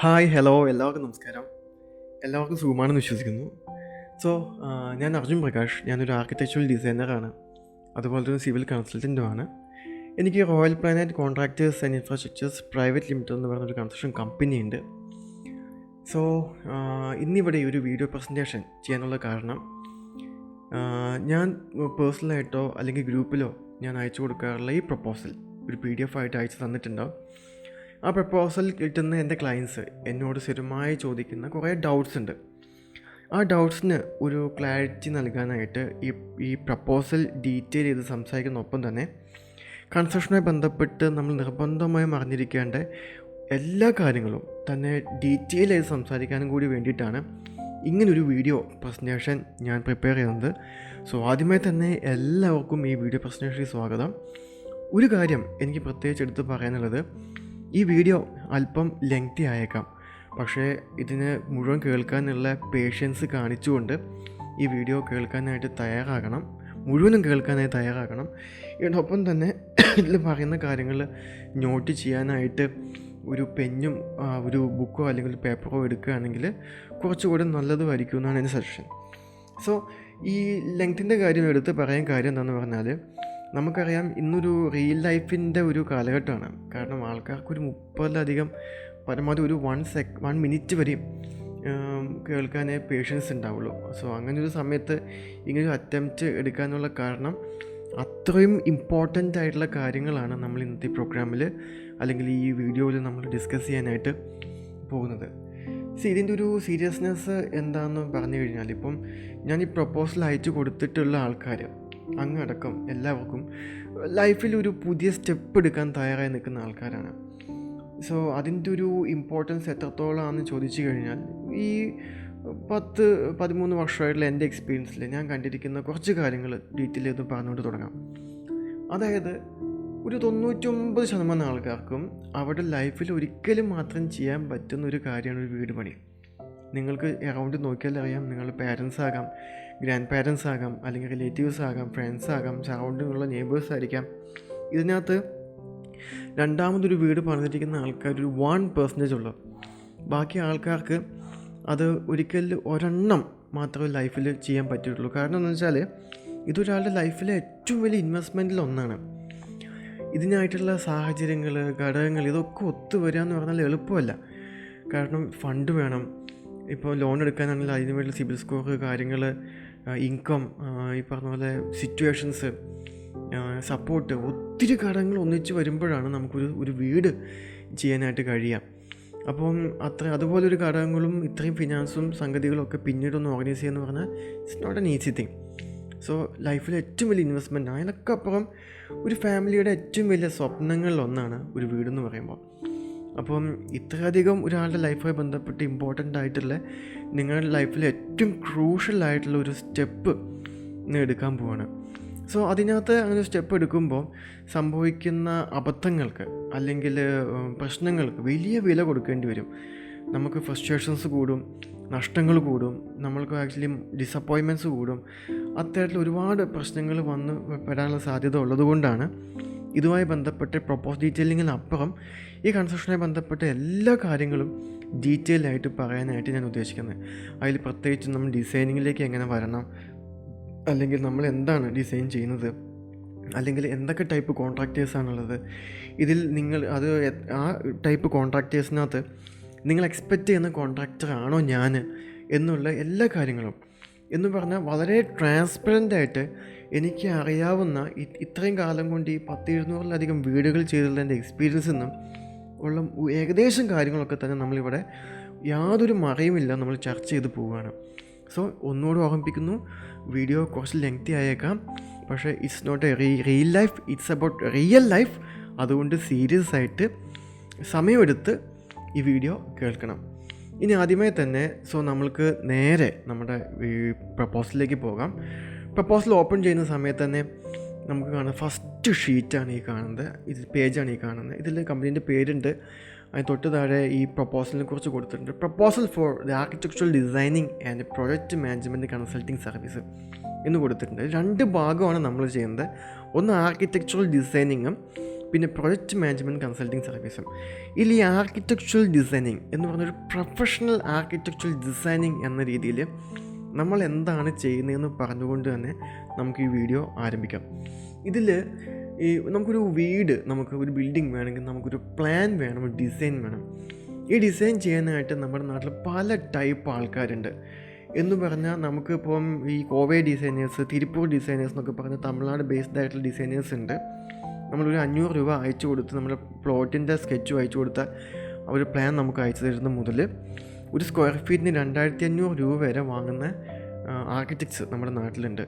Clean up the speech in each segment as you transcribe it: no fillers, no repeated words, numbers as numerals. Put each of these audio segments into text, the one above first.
Hi hello എല്ലാവർക്കും നമസ്കാരം. എല്ലാവർക്കും സുഖമാണെന്ന് വിശ്വസിക്കുന്നു. സോ ഞാൻ അർജുൻ പ്രകാശ്. ഞാനൊരു ആർക്കിടെക്ചറൽ ഡിസൈനറാണ്, അതുപോലെ തന്നെ സിവിൽ കൺസൾട്ടൻറ്റുമാണ്. എനിക്ക് royal planet contractors and infrastructures private limited എന്ന് പറഞ്ഞൊരു കൺസ്ട്രക്ഷൻ കമ്പനിയുണ്ട്. സോ ഇന്നിവിടെ ഒരു വീഡിയോ പ്രസൻറ്റേഷൻ ചെയ്യാനുള്ള കാരണം, ഞാൻ പേഴ്സണലായിട്ടോ അല്ലെങ്കിൽ ഗ്രൂപ്പിലോ ഞാൻ അയച്ചു കൊടുക്കാറുള്ള ഈ പ്രപ്പോസൽ ഒരു PDF ആയിട്ട് അയച്ചു തന്നിട്ടുണ്ടാവും. ആ പ്രപ്പോസൽ കിട്ടുന്ന എൻ്റെ ക്ലയൻസ് എന്നോട് സ്ഥിരമായി ചോദിക്കുന്ന കുറേ ഡൗട്ട്സ് ഉണ്ട്. ആ ഡൗട്ട്സിന് ഒരു ക്ലാരിറ്റി നൽകാനായിട്ട് ഈ പ്രപ്പോസൽ ഡീറ്റെയിൽ ചെയ്ത് സംസാരിക്കുന്നതൊപ്പം തന്നെ കൺസ്ട്രക്ഷനുമായി ബന്ധപ്പെട്ട് നമ്മൾ നിർബന്ധമായും അറിഞ്ഞിരിക്കേണ്ട എല്ലാ കാര്യങ്ങളും തന്നെ ഡീറ്റെയിൽ ചെയ്ത് സംസാരിക്കാനും കൂടി വേണ്ടിയിട്ടാണ് ഇങ്ങനൊരു വീഡിയോ പ്രസൻറ്റേഷൻ ഞാൻ പ്രിപ്പയർ ചെയ്യുന്നത്. സോ ആദ്യമായി തന്നെ എല്ലാവർക്കും ഈ വീഡിയോ പ്രസൻറ്റേഷനിൽ സ്വാഗതം. ഒരു കാര്യം എനിക്ക് പ്രത്യേകിച്ച് എടുത്ത് പറയാനുള്ളത്, ഈ വീഡിയോ അല്പം ലെങ്തി ആയേക്കാം, പക്ഷേ ഇതിന് മുഴുവൻ കേൾക്കാനുള്ള പേഷ്യൻസ് കാണിച്ചുകൊണ്ട് ഈ വീഡിയോ കേൾക്കാനായിട്ട് തയ്യാറാകണം, മുഴുവനും കേൾക്കാനായിട്ട് തയ്യാറാകണം. ഇതിനൊപ്പം തന്നെ ഇതിൽ പറയുന്ന കാര്യങ്ങൾ നോട്ട് ചെയ്യാനായിട്ട് ഒരു പെന്നും ഒരു ബുക്കോ അല്ലെങ്കിൽ ഒരു പേപ്പറോ എടുക്കുകയാണെങ്കിൽ കുറച്ചുകൂടി നല്ലതുമായിരിക്കും എന്നാണ് എൻ്റെ സജഷൻ. സോ ഈ ലെങ്ത്തിൻ്റെ കാര്യം എടുത്ത് പറയാൻ കാര്യം എന്താണെന്ന് പറഞ്ഞാൽ, നമുക്കറിയാം ഇന്നൊരു റിയൽ ലൈഫിൻ്റെ ഒരു കാലഘട്ടമാണ്. കാരണം ആൾക്കാർക്കൊരു 30-ലധികം പരമാവധി ഒരു 1 മിനിറ്റ് വരെയും കേൾക്കാനേ പേഷ്യൻസ് ഉണ്ടാവുള്ളൂ. സോ അങ്ങനൊരു സമയത്ത് ഇങ്ങനൊരു അറ്റംപ്റ്റ് എടുക്കാനുള്ള കാരണം, അത്രയും ഇമ്പോർട്ടൻ്റ് ആയിട്ടുള്ള കാര്യങ്ങളാണ് നമ്മൾ ഇന്നത്തെ പ്രോഗ്രാമിൽ അല്ലെങ്കിൽ ഈ വീഡിയോയിൽ നമ്മൾ ഡിസ്കസ് ചെയ്യാനായിട്ട് പോകുന്നത്. ഇതിൻ്റെ ഒരു സീരിയസ്നെസ് എന്താണെന്ന് പറഞ്ഞു കഴിഞ്ഞാൽ, ഇപ്പം ഞാൻ ഈ പ്രപ്പോസൽ അയച്ചു കൊടുത്തിട്ടുള്ള ആൾക്കാർ അങ്ങടക്കം എല്ലാവർക്കും ലൈഫിൽ ഒരു പുതിയ സ്റ്റെപ്പ് എടുക്കാൻ തയ്യാറായി നിൽക്കുന്ന ആൾക്കാരാണ്. സോ അതിൻ്റെ ഒരു ഇമ്പോർട്ടൻസ് എത്രത്തോളമാണെന്ന് ചോദിച്ചു കഴിഞ്ഞാൽ, ഈ 10-13 വർഷമായിട്ടുള്ള എൻ്റെ എക്സ്പീരിയൻസിൽ ഞാൻ കണ്ടിരിക്കുന്ന കുറച്ച് കാര്യങ്ങൾ ഡീറ്റെയിൽ ചെയ്ത് പറഞ്ഞുകൊണ്ട് തുടങ്ങാം. അതായത് ഒരു 99% ആൾക്കാർക്കും അവരുടെ ലൈഫിൽ ഒരിക്കലും മാത്രം ചെയ്യാൻ പറ്റുന്ന ഒരു കാര്യമാണ് ഒരു വീട് പണി. നിങ്ങൾക്ക് അറൗണ്ട് നോക്കിയാൽ അറിയാം, നിങ്ങളുടെ പാരൻസ് ആകാം, ഗ്രാൻഡ് പാരൻസ് ആകാം, അല്ലെങ്കിൽ റിലേറ്റീവ്സ് ആകാം, ഫ്രണ്ട്സ് ആകാം, സറൗണ്ടിങ്ങുള്ള നെയ്ബേഴ്സ് ആയിരിക്കാം. ഇതിനകത്ത് രണ്ടാമതൊരു വീട് പണിതിരിക്കുന്ന ആൾക്കാർ ഒരു 1% ഉള്ളൂ. ബാക്കി ആൾക്കാർക്ക് അത് ഒരെണ്ണം മാത്രമേ ലൈഫിൽ ചെയ്യാൻ പറ്റിയിട്ടുള്ളൂ. കാരണം എന്താണെന്ന് വെച്ചാൽ, ഇതൊരാളുടെ ലൈഫിലെ ഏറ്റവും വലിയ ഇൻവെസ്റ്റ്മെൻറ്റിലൊന്നാണ്. ഇതിനായിട്ടുള്ള സാഹചര്യങ്ങൾ, ഘടകങ്ങൾ, ഇതൊക്കെ ഒത്തുവരിക എന്ന് പറഞ്ഞാൽ എളുപ്പമല്ല. കാരണം ഫണ്ട് വേണം. ഇപ്പോൾ ലോൺ എടുക്കാനാണെങ്കിൽ അതിന് വേണ്ടി സിബിൽ സ്കോർ കാര്യങ്ങൾ, ഇൻകം, ഈ പറഞ്ഞ പോലെ സിറ്റുവേഷൻസ്, സപ്പോർട്ട്, ഒത്തിരി ഘടകങ്ങൾ ഒന്നിച്ച് വരുമ്പോഴാണ് നമുക്കൊരു വീട് ചെയ്യാനായിട്ട് കഴിയുക. അപ്പം അതുപോലൊരു ഘടകങ്ങളും ഇത്രയും ഫിനാൻസും സംഗതികളും ഒക്കെ പിന്നീടൊന്ന് ഓർഗനൈസ് ചെയ്യുക എന്ന് പറഞ്ഞാൽ it's not an easy thing. So ലൈഫിലെ ഏറ്റവും വലിയ ഇൻവെസ്റ്റ്മെൻറ്റ്, അതിനൊക്കെ അപ്പുറം ഒരു ഫാമിലിയുടെ ഏറ്റവും വലിയ സ്വപ്നങ്ങളിലൊന്നാണ് ഒരു വീടെന്ന് പറയുമ്പോൾ. അപ്പം ഇത്രയധികം ഒരാളുടെ ലൈഫുമായി ബന്ധപ്പെട്ട് ഇമ്പോർട്ടൻ്റ് ആയിട്ടുള്ള, നിങ്ങളുടെ ലൈഫിൽ ഏറ്റവും ക്രൂഷ്യലായിട്ടുള്ള ഒരു സ്റ്റെപ്പ് എടുക്കാൻ പോവാണ്. സോ അതിനകത്ത് അങ്ങനെ സ്റ്റെപ്പ് എടുക്കുമ്പോൾ സംഭവിക്കുന്ന അബദ്ധങ്ങൾക്ക് അല്ലെങ്കിൽ പ്രശ്നങ്ങൾക്ക് വലിയ വില കൊടുക്കേണ്ടി വരും. നമുക്ക് ഫ്രസ്ട്രേഷൻസ് കൂടും, നഷ്ടങ്ങൾ കൂടും, നമ്മൾക്ക് ആക്ച്വലി ഡിസപ്പോയിൻമെൻറ്റ്സ് കൂടും. അത്തരത്തിൽ ഒരുപാട് പ്രശ്നങ്ങൾ വന്ന് പെടാനുള്ള സാധ്യത ഉള്ളതുകൊണ്ടാണ് ഇതുമായി ബന്ധപ്പെട്ട് പ്രൊപ്പോസ് ഡീറ്റെയിലിങ്ങിനപ്പുറം ഈ കൺസ്ട്രക്ഷനുമായി ബന്ധപ്പെട്ട എല്ലാ കാര്യങ്ങളും ഡീറ്റെയിൽ ആയിട്ട് പറയാനായിട്ട് ഞാൻ ഉദ്ദേശിക്കുന്നത്. അതിൽ പ്രത്യേകിച്ച് നമ്മൾ ഡിസൈനിങ്ങിലേക്ക് എങ്ങനെ വരണം, അല്ലെങ്കിൽ നമ്മൾ എന്താണ് ഡിസൈൻ ചെയ്യുന്നത്, അല്ലെങ്കിൽ എന്തൊക്കെ ടൈപ്പ് കോൺട്രാക്ടേഴ്സാണുള്ളത്, ഇതിൽ നിങ്ങൾ ആ ടൈപ്പ് കോൺട്രാക്ടേഴ്സിനകത്ത് നിങ്ങൾ എക്സ്പെക്റ്റ് ചെയ്യുന്ന കോൺട്രാക്ടറാണോ ഞാൻ എന്നുള്ള എല്ലാ കാര്യങ്ങളും എന്ന് പറഞ്ഞാൽ വളരെ ട്രാൻസ്പെറൻ്റായിട്ട് എനിക്ക് അറിയാവുന്ന ഇത്രയും കാലം കൊണ്ട് ഈ 100-200-ലധികം വീടുകൾ ചെയ്തുള്ള എൻ്റെ എക്സ്പീരിയൻസിൽ നിന്നും ഉള്ള ഏകദേശം കാര്യങ്ങളൊക്കെ തന്നെ നമ്മളിവിടെ യാതൊരു മറയുമില്ല നമ്മൾ ചർച്ച ചെയ്ത് പോവുകയാണ്. സോ ഒന്നുകൂടെ ഓർമ്മിപ്പിക്കുന്നു, വീഡിയോ കുറച്ച് ലെങ്തി ആയേക്കാം, പക്ഷേ it's not a real life, it's about real life. അതുകൊണ്ട് സീരിയസ് ആയിട്ട് സമയമെടുത്ത് ഈ വീഡിയോ കേൾക്കണം. ഇനി ആദ്യമായി തന്നെ നമ്മൾക്ക് നേരെ നമ്മുടെ ഈ പ്രപ്പോസലിലേക്ക് പോകാം. പ്രപ്പോസൽ ഓപ്പൺ ചെയ്യുന്ന സമയത്ത് തന്നെ നമുക്ക് കാണുന്നത് ഫസ്റ്റ് ഷീറ്റാണ് ഈ കാണുന്നത്, പേജാണ് ഈ കാണുന്നത്. ഇതിൽ കമ്പനീൻ്റെ പേരുണ്ട്, അതിന് തൊട്ട് താഴെ ഈ പ്രപ്പോസലിനെ കുറിച്ച് കൊടുത്തിട്ടുണ്ട്. Proposal for the architectural designing and project management consulting service എന്ന് കൊടുത്തിട്ടുണ്ട്. 2 ഭാഗമാണ് നമ്മൾ ചെയ്യുന്നത്. ഒന്ന് ആർക്കിടെക്ചറൽ ഡിസൈനിങ്ങും പിന്നെ പ്രൊജക്റ്റ് മാനേജ്മെൻറ്റ് കൺസൾട്ടിങ് സർവീസും. ഇതിൽ ഈ ആർക്കിടെക്ചറൽ ഡിസൈനിങ് എന്ന് പറഞ്ഞൊരു പ്രൊഫഷണൽ ആർക്കിടെക്ചറൽ ഡിസൈനിങ് എന്ന രീതിയിൽ നമ്മൾ എന്താണ് ചെയ്യുന്നതെന്ന് പറഞ്ഞുകൊണ്ട് തന്നെ നമുക്ക് ഈ വീഡിയോ ആരംഭിക്കാം. ഇതിൽ നമുക്കൊരു വീട്, നമുക്ക് ഒരു ബിൽഡിംഗ് വേണമെങ്കിൽ നമുക്കൊരു പ്ലാൻ വേണം, ഒരു ഡിസൈൻ വേണം. ഈ ഡിസൈൻ ചെയ്യാനായിട്ട് നമ്മുടെ നാട്ടിൽ പല ടൈപ്പ് ആൾക്കാരുണ്ട് എന്ന് പറഞ്ഞാൽ നമുക്കിപ്പം ഈ കോവേ ഡിസൈനേഴ്സ്, തിരുപ്പൂർ ഡിസൈനേഴ്സ് എന്നൊക്കെ പറഞ്ഞ് തമിഴ്നാട് ബേസ്ഡ് ആയിട്ടുള്ള ഡിസൈനേഴ്സ് ഉണ്ട്. നമ്മളൊരു 500 രൂപ അയച്ചു കൊടുത്ത് നമ്മുടെ പ്ലോട്ടിൻ്റെ സ്കെച്ചും അയച്ചു കൊടുത്താൽ അവർ പ്ലാൻ നമുക്ക് അയച്ചു തരുന്ന മുതൽ ഒരു സ്ക്വയർ ഫീറ്റിന് 2500 രൂപ വരെ വാങ്ങുന്ന ആർക്കിടെക്ട്സ് നമ്മുടെ നാട്ടിലുണ്ട്.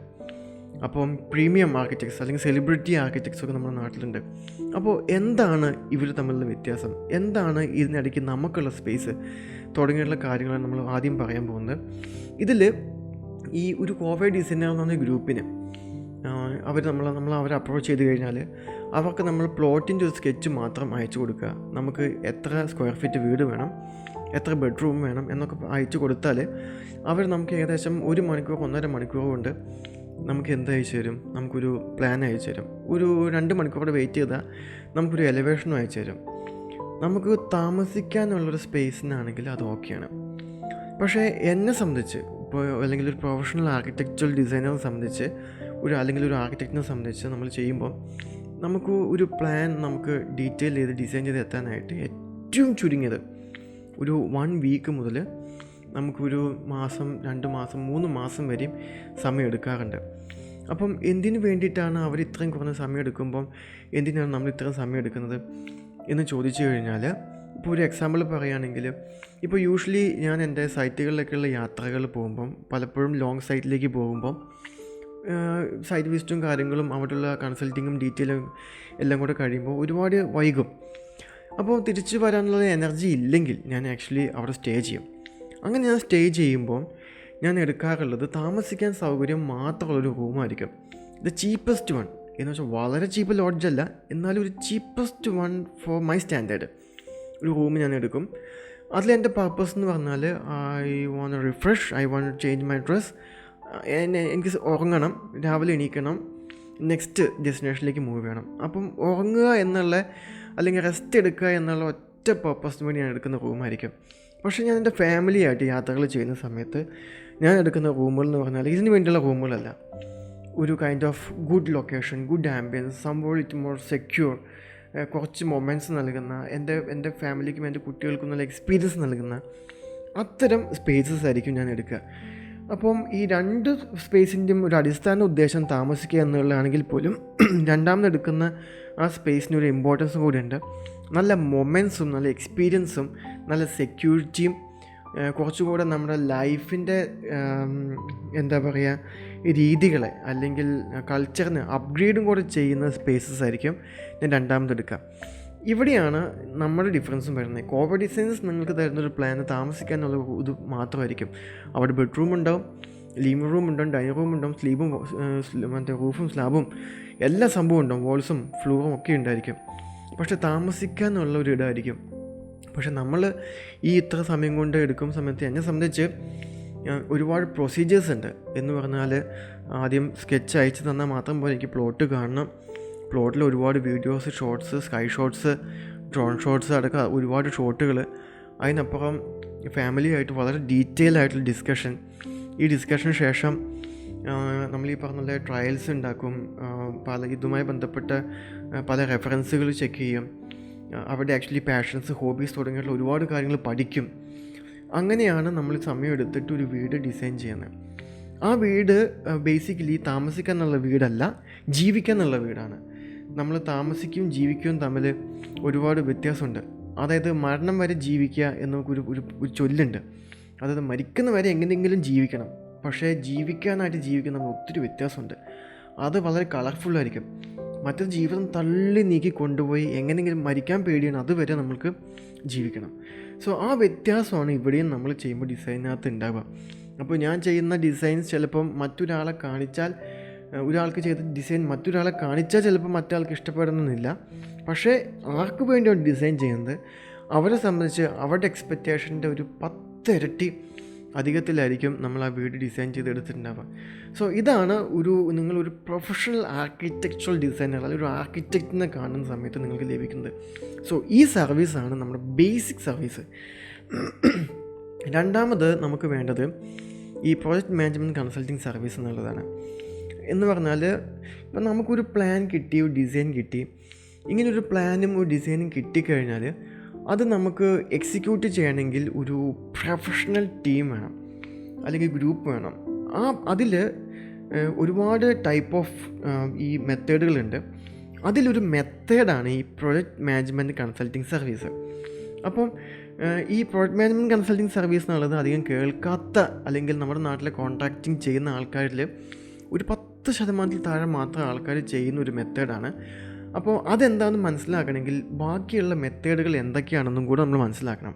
അപ്പം പ്രീമിയം ആർക്കിടെക്ട്സ് അല്ലെങ്കിൽ സെലിബ്രിറ്റി ആർക്കിടെക്ട്സ് ഒക്കെ നമ്മുടെ നാട്ടിലുണ്ട്. അപ്പോൾ എന്താണ് ഇവർ തമ്മിലുള്ള വ്യത്യാസം, എന്താണ് ഇതിനിടയ്ക്ക് നമുക്കുള്ള സ്പേസ് തുടങ്ങിയുള്ള കാര്യങ്ങളാണ് നമ്മൾ ആദ്യം പറയാൻ പോകുന്നത്. ഇതിൽ ഈ ഒരു കോവേ ഡിസൈനർ എന്ന് പറഞ്ഞ ഗ്രൂപ്പിന് നമ്മൾ അവരെ അപ്രോച്ച് ചെയ്ത് കഴിഞ്ഞാൽ അവർക്ക് നമ്മൾ പ്ലോട്ടിൻ്റെ ഒരു സ്കെച്ച് മാത്രം അയച്ചു കൊടുക്കുക. നമുക്ക് എത്ര സ്ക്വയർ ഫീറ്റ് വീട് വേണം, എത്ര ബെഡ്റൂം വേണം എന്നൊക്കെ അയച്ചു കൊടുത്താൽ അവർ നമുക്ക് ഏകദേശം 1 മണിക്കൂർ 1.5 മണിക്കൂർ കൊണ്ട് നമുക്ക് എന്ത് അയച്ചു തരും, നമുക്കൊരു പ്ലാൻ അയച്ചു തരും. ഒരു 2 മണിക്കൂർ വെയിറ്റ് ചെയ്താൽ നമുക്കൊരു എലിവേഷനും അയച്ചു തരും. നമുക്ക് താമസിക്കാനുള്ളൊരു സ്പേസിനാണെങ്കിൽ അത് ഓക്കെയാണ്. പക്ഷേ എന്നെ സംബന്ധിച്ച് ഇപ്പോൾ അല്ലെങ്കിൽ ഒരു പ്രൊഫഷണൽ ആർക്കിടെക്ചറൽ ഡിസൈനറെ സംബന്ധിച്ച് അല്ലെങ്കിൽ ഒരു ആർക്കിടെക്റ്റിനെ സംബന്ധിച്ച് നമ്മൾ ചെയ്യുമ്പോൾ നമുക്ക് ഒരു പ്ലാൻ നമുക്ക് ഡീറ്റെയിൽ ചെയ്ത് ഡിസൈൻ ചെയ്ത് എത്താനായിട്ട് ഏറ്റവും ചുരുങ്ങിയത് ഒരു 1 വീക്ക് മുതൽ നമുക്കൊരു മാസം, 2 മാസം, 3 മാസം വരെയും സമയം എടുക്കാറുണ്ട്. അപ്പം എന്തിനു വേണ്ടിയിട്ടാണ് അവർ ഇത്രയും കുറഞ്ഞ സമയം എടുക്കുമ്പം എന്തിനാണ് നമ്മൾ ഇത്രയും സമയം എടുക്കുന്നത് എന്ന് ചോദിച്ചു കഴിഞ്ഞാൽ, ഇപ്പോൾ ഒരു എക്സാമ്പിൾ പറയുകയാണെങ്കിൽ, ഇപ്പോൾ യൂഷ്വലി ഞാൻ എൻ്റെ സൈറ്റുകളിലേക്കുള്ള യാത്രകൾ പോകുമ്പം പലപ്പോഴും ലോങ് സൈറ്റിലേക്ക് പോകുമ്പം സൈറ്റ് വിസിറ്റും കാര്യങ്ങളും അവിടെയുള്ള കൺസൾട്ടിങ്ങും ഡീറ്റെയിലും എല്ലാം കൂടെ കഴിയുമ്പോൾ ഒരുപാട് വൈകും. അപ്പോൾ തിരിച്ചു വരാനുള്ള എനർജി ഇല്ലെങ്കിൽ ഞാൻ ആക്ച്വലി അവിടെ സ്റ്റേ ചെയ്യും. അങ്ങനെ ഞാൻ സ്റ്റേ ചെയ്യുമ്പോൾ ഞാൻ എടുക്കാറുള്ളത് താമസിക്കാൻ സൗകര്യം മാത്രമുള്ളൊരു റൂമായിരിക്കും. ദ ചീപ്പസ്റ്റ് വൺ എന്ന് വെച്ചാൽ വളരെ ചീപ്പ് ലോഡ്ജല്ല, എന്നാലും ഒരു cheapest one for my standard ഒരു റൂം ഞാൻ എടുക്കും. അതിലെൻ്റെ പർപ്പസ് എന്ന് പറഞ്ഞാൽ I want refresh, I want change my dress. എനിക്ക് ഉറങ്ങണം, രാവിലെ എണീക്കണം, നെക്സ്റ്റ് ഡെസ്റ്റിനേഷനിലേക്ക് മൂവ് ചെയ്യണം. അപ്പം ഉറങ്ങുക എന്നുള്ള അല്ലെങ്കിൽ റെസ്റ്റ് എടുക്കുക എന്നുള്ള ഒറ്റ പർപ്പസിന് വേണ്ടി ഞാൻ എടുക്കുന്ന റൂമായിരിക്കും. പക്ഷേ ഞാൻ എൻ്റെ ഫാമിലിയായിട്ട് യാത്രകൾ ചെയ്യുന്ന സമയത്ത് ഞാൻ എടുക്കുന്ന റൂമുകൾ എന്ന് പറഞ്ഞാൽ ഇതിന് വേണ്ടിയുള്ള റൂമുകളല്ല. ഒരു kind of good location, good ambience, സംഭവം ഇറ്റ് മോർ സെക്യൂർ, കുറച്ച് മൊമെൻറ്റ്സ് നൽകുന്ന, എൻ്റെ ഫാമിലിക്കും എൻ്റെ കുട്ടികൾക്കും നല്ല എക്സ്പീരിയൻസ് നൽകുന്ന അത്തരം സ്പേസസ് ആയിരിക്കും ഞാൻ എടുക്കുക. അപ്പം ഈ 2 സ്പേസിൻ്റെയും ഒരു അടിസ്ഥാന ഉദ്ദേശം താമസിക്കുക എന്നുള്ളതാണെങ്കിൽ പോലും രണ്ടാമതെടുക്കുന്ന ആ സ്പേസിനൊരു ഇമ്പോർട്ടൻസും കൂടിയുണ്ട്. നല്ല മൊമെൻറ്റ്സും നല്ല എക്സ്പീരിയൻസും നല്ല സെക്യൂരിറ്റിയും കുറച്ചുകൂടെ നമ്മുടെ ലൈഫിൻ്റെ എന്താ പറയുക രീതികളെ അല്ലെങ്കിൽ കൾച്ചറിന് അപ്ഗ്രേഡും കൂടെ ചെയ്യുന്ന സ്പേസസ് ആയിരിക്കും ഞാൻ രണ്ടാമതെടുക്കുക. ഇവിടെയാണ് നമ്മുടെ ഡിഫറൻസും വരുന്നത്. കോവേ ഡിസൈൻസ് നിങ്ങൾക്ക് തരുന്നൊരു പ്ലാന് താമസിക്കാനുള്ള ഇത് മാത്രമായിരിക്കും. അവിടെ ബെഡ്റൂം ഉണ്ടാവും, ലിവിംഗ് റൂം ഉണ്ടാവും, ഡൈനിങ് റൂം ഉണ്ടാവും, സ്ലീബും റൂഫും സ്ലാബും എല്ലാ സംഭവം ഉണ്ടാവും, വാൾസും ഫ്ലോറും ഒക്കെ ഉണ്ടായിരിക്കും. പക്ഷെ താമസിക്കാനുള്ള ഒരു ഇടമായിരിക്കും. പക്ഷെ നമ്മൾ ഈ ഇത്ര സമയം കൊണ്ട് എടുക്കുന്ന സമയത്ത് എന്നെ സംബന്ധിച്ച് ഒരുപാട് പ്രൊസീജിയേഴ്സ് ഉണ്ട്. എന്ന് പറഞ്ഞാൽ ആദ്യം സ്കെച്ച് അയച്ചു തന്നാൽ മാത്രം പോലെ എനിക്ക് പ്ലോട്ട് കാണണം. പ്ലോട്ടിൽ ഒരുപാട് videos, shorts, sky shots, drone shots അടക്കം ഒരുപാട് ഷോട്ടുകൾ. അതിനപ്പുറം ഫാമിലിയായിട്ട് വളരെ ഡീറ്റെയിൽ ആയിട്ടുള്ള ഡിസ്കഷൻ. ഈ ഡിസ്കഷന് ശേഷം നമ്മൾ ഈ പറഞ്ഞ ട്രയൽസ് ഉണ്ടാക്കും, ഇതുമായി ബന്ധപ്പെട്ട പല റെഫറൻസുകൾ ചെക്ക് ചെയ്യും, അവരുടെ ആക്ച്വലി പാഷൻസ്, ഹോബീസ് തുടങ്ങിയിട്ടുള്ള ഒരുപാട് കാര്യങ്ങൾ പഠിക്കും. അങ്ങനെയാണ് നമ്മൾ സമയം എടുത്തിട്ട് ഒരു വീട് ഡിസൈൻ ചെയ്യുന്നത്. ആ വീട് ബേസിക്കലി താമസിക്കാനുള്ള വീടല്ല, ജീവിക്കാനുള്ള വീടാണ്. നമ്മൾ താമസിക്കുകയും ജീവിക്കുകയും തമ്മിൽ ഒരുപാട് വ്യത്യാസമുണ്ട്. അതായത് മരണം വരെ ജീവിക്കുക എന്നൊരു ചൊല്ലുണ്ട്. അതായത് മരിക്കുന്ന വരെ എങ്ങനെയെങ്കിലും ജീവിക്കണം. പക്ഷേ ജീവിക്കാനായിട്ട് ജീവിക്കുന്ന ഒത്തിരി വ്യത്യാസമുണ്ട്. അത് വളരെ കളർഫുള്ളായിരിക്കും. മറ്റൊരു ജീവിതം തള്ളി നീക്കി കൊണ്ടുപോയി എങ്ങനെയെങ്കിലും മരിക്കാൻ പേടിയാണ്, അതുവരെ നമ്മൾക്ക് ജീവിക്കണം. സോ ആ വ്യത്യാസമാണ് ഇവിടെയും നമ്മൾ ചെയ്യുമ്പോൾ ഡിസൈനകത്ത് ഉണ്ടാവുക. അപ്പോൾ ഞാൻ ചെയ്യുന്ന ഡിസൈൻസ് ചിലപ്പം മറ്റൊരാളെ കാണിച്ചാൽ, ഒരാൾക്ക് ചെയ്ത ഡിസൈൻ മറ്റൊരാളെ കാണിച്ചാൽ ചിലപ്പോൾ മറ്റൊരാൾക്ക് ഇഷ്ടപ്പെടണമെന്നില്ല. പക്ഷേ ആർക്ക് വേണ്ടിയാണ് ഡിസൈൻ ചെയ്യുന്നത് അവരെ സംബന്ധിച്ച് അവരുടെ എക്സ്പെക്റ്റേഷൻ്റെ ഒരു 10 ഇരട്ടി അധികത്തിലായിരിക്കും നമ്മൾ ആ വീട് ഡിസൈൻ ചെയ്തെടുത്തിട്ടുണ്ടാവുക. സോ ഇതാണ് നിങ്ങളൊരു പ്രൊഫഷണൽ ആർക്കിടെക്ചറൽ ഡിസൈനർ അല്ലെങ്കിൽ ഒരു ആർക്കിടെക്റ്റിനെ കാണുന്ന സമയത്ത് നിങ്ങൾക്ക് ലഭിക്കുന്നത്. സോ ഈ സർവീസാണ് നമ്മുടെ ബേസിക് സർവീസ്. രണ്ടാമത് നമുക്ക് വേണ്ടത് ഈ പ്രോജക്റ്റ് മാനേജ്മെൻറ്റ് കൺസൾട്ടിങ് സർവീസ് എന്നുള്ളതാണ്. എന്ന് പറഞ്ഞാൽ ഇപ്പം നമുക്കൊരു പ്ലാൻ കിട്ടി, ഒരു ഡിസൈൻ കിട്ടി. ഇങ്ങനൊരു പ്ലാനും ഒരു ഡിസൈനും കിട്ടിക്കഴിഞ്ഞാൽ അത് നമുക്ക് എക്സിക്യൂട്ട് ചെയ്യണമെങ്കിൽ ഒരു പ്രൊഫഷണൽ ടീം വേണം, അല്ലെങ്കിൽ ഗ്രൂപ്പ് വേണം. അതിൽ ഒരുപാട് ടൈപ്പ് ഓഫ് ഈ മെത്തേഡുകളുണ്ട്. അതിലൊരു മെത്തേഡാണ് ഈ പ്രോജക്റ്റ് മാനേജ്മെൻറ്റ് കൺസൾട്ടിങ് സർവീസ്. അപ്പം ഈ പ്രോജക്റ്റ് മാനേജ്മെൻറ്റ് കൺസൾട്ടിങ് സർവീസ് എന്നുള്ളത് അധികം കേൾക്കാത്ത, അല്ലെങ്കിൽ നമ്മുടെ നാട്ടിലെ കോൺട്രാക്റ്റിങ് ചെയ്യുന്ന ആൾക്കാരിൽ ഒരു 10% താഴെ മാത്രം ആൾക്കാർ ചെയ്യുന്ന ഒരു മെത്തേഡാണ്. അപ്പോൾ അതെന്താണെന്ന് മനസ്സിലാക്കണമെങ്കിൽ ബാക്കിയുള്ള മെത്തേഡുകൾ എന്തൊക്കെയാണെന്നും കൂടെ നമ്മൾ മനസ്സിലാക്കണം.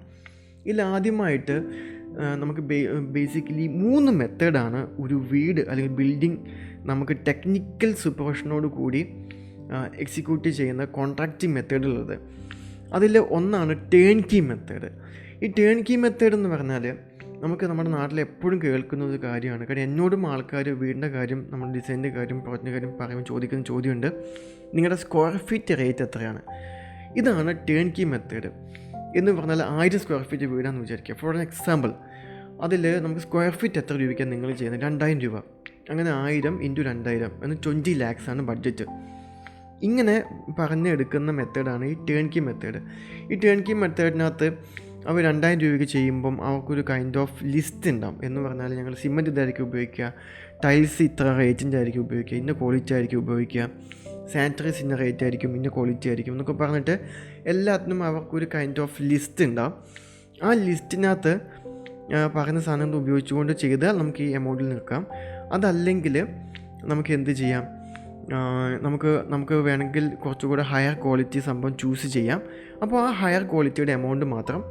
ഇതിൽ ആദ്യമായിട്ട് നമുക്ക് ബേസിക്കലി 3 മെത്തേഡാണ് ഒരു വീട് അല്ലെങ്കിൽ ബിൽഡിംഗ് നമുക്ക് ടെക്നിക്കൽ സൂപ്പർവിഷനോട് കൂടി എക്സിക്യൂട്ട് ചെയ്യുന്ന കോൺട്രാക്റ്റിംഗ് മെത്തേഡുള്ളത്. അതിൽ ഒന്നാണ് ടേൺ കീ മെത്തേഡ്. ഈ ടേൺ കീ മെത്തേഡ് എന്ന് പറഞ്ഞാൽ നമുക്ക് നമ്മുടെ നാട്ടിൽ എപ്പോഴും കേൾക്കുന്ന ഒരു കാര്യമാണ്. കാരണം എന്നോടും ആൾക്കാർ വീടിൻ്റെ കാര്യം, നമ്മുടെ ഡിസൈനിൻ്റെ കാര്യം, പ്രോജക്റ്റിൻ്റെ കാര്യം പറയുമ്പോൾ ചോദിക്കുന്ന ചോദ്യമുണ്ട്, നിങ്ങളുടെ സ്ക്വയർ ഫീറ്റ് റേറ്റ് എത്രയാണ്? ഇതാണ് ടേൺ കീ മെത്തേഡ്. എന്ന് പറഞ്ഞാൽ 1000 സ്ക്വയർ ഫീറ്റ് വീടാണെന്ന് വിചാരിക്കുക. ഫോർ എൻ എക്സാമ്പിൾ, അതിൽ നമുക്ക് സ്ക്വയർ ഫീറ്റ് എത്ര രൂപയ്ക്കാണ് നിങ്ങൾ ചെയ്യുന്നത്? 2000 രൂപ. അങ്ങനെ 1000 × 2000 എന്ന് 20 lakhs ആണ് ബഡ്ജറ്റ്. ഇങ്ങനെ പറഞ്ഞെടുക്കുന്ന മെത്തേഡാണ് ഈ ടേൺ കീ മെത്തേഡ്. ഈ ടേൺ കീ മെത്തേഡിനകത്ത് അവർ 2000 രൂപയ്ക്ക് ചെയ്യുമ്പം അവർക്കൊരു കൈൻഡ് ഓഫ് ലിസ്റ്റ് ഉണ്ടാവും. എന്ന് പറഞ്ഞാൽ ഞങ്ങൾ സിമൻറ്റ് ഇതായിരിക്കും ഉപയോഗിക്കുക, ടൈൽസ് ഇത്ര റേറ്റിൻ്റെ ആയിരിക്കും ഉപയോഗിക്കുക, ഇന്ന ക്വാളിറ്റി ആയിരിക്കും ഉപയോഗിക്കുക, സാനിറ്ററീസ് ഇന്ന റേറ്റ് ആയിരിക്കും, ഇന്ന ക്വാളിറ്റി ആയിരിക്കും എന്നൊക്കെ പറഞ്ഞിട്ട് എല്ലാത്തിനും അവർക്കൊരു കൈൻഡ് ഓഫ് ലിസ്റ്റ് ഉണ്ടാവും. ആ ലിസ്റ്റിനകത്ത് പറയുന്ന സാധനങ്ങൾ ഉപയോഗിച്ചുകൊണ്ട് ചെയ്താൽ നമുക്ക് ഈ എമൗണ്ടിൽ നിൽക്കാം. അതല്ലെങ്കിൽ നമുക്ക് എന്ത് ചെയ്യാം, നമുക്ക് വേണമെങ്കിൽ കുറച്ചുകൂടെ ഹയർ ക്വാളിറ്റി സംഭവം ചൂസ് ചെയ്യാം. അപ്പോൾ ആ ഹയർ ക്വാളിറ്റിയുടെ എമൗണ്ട് മാത്രം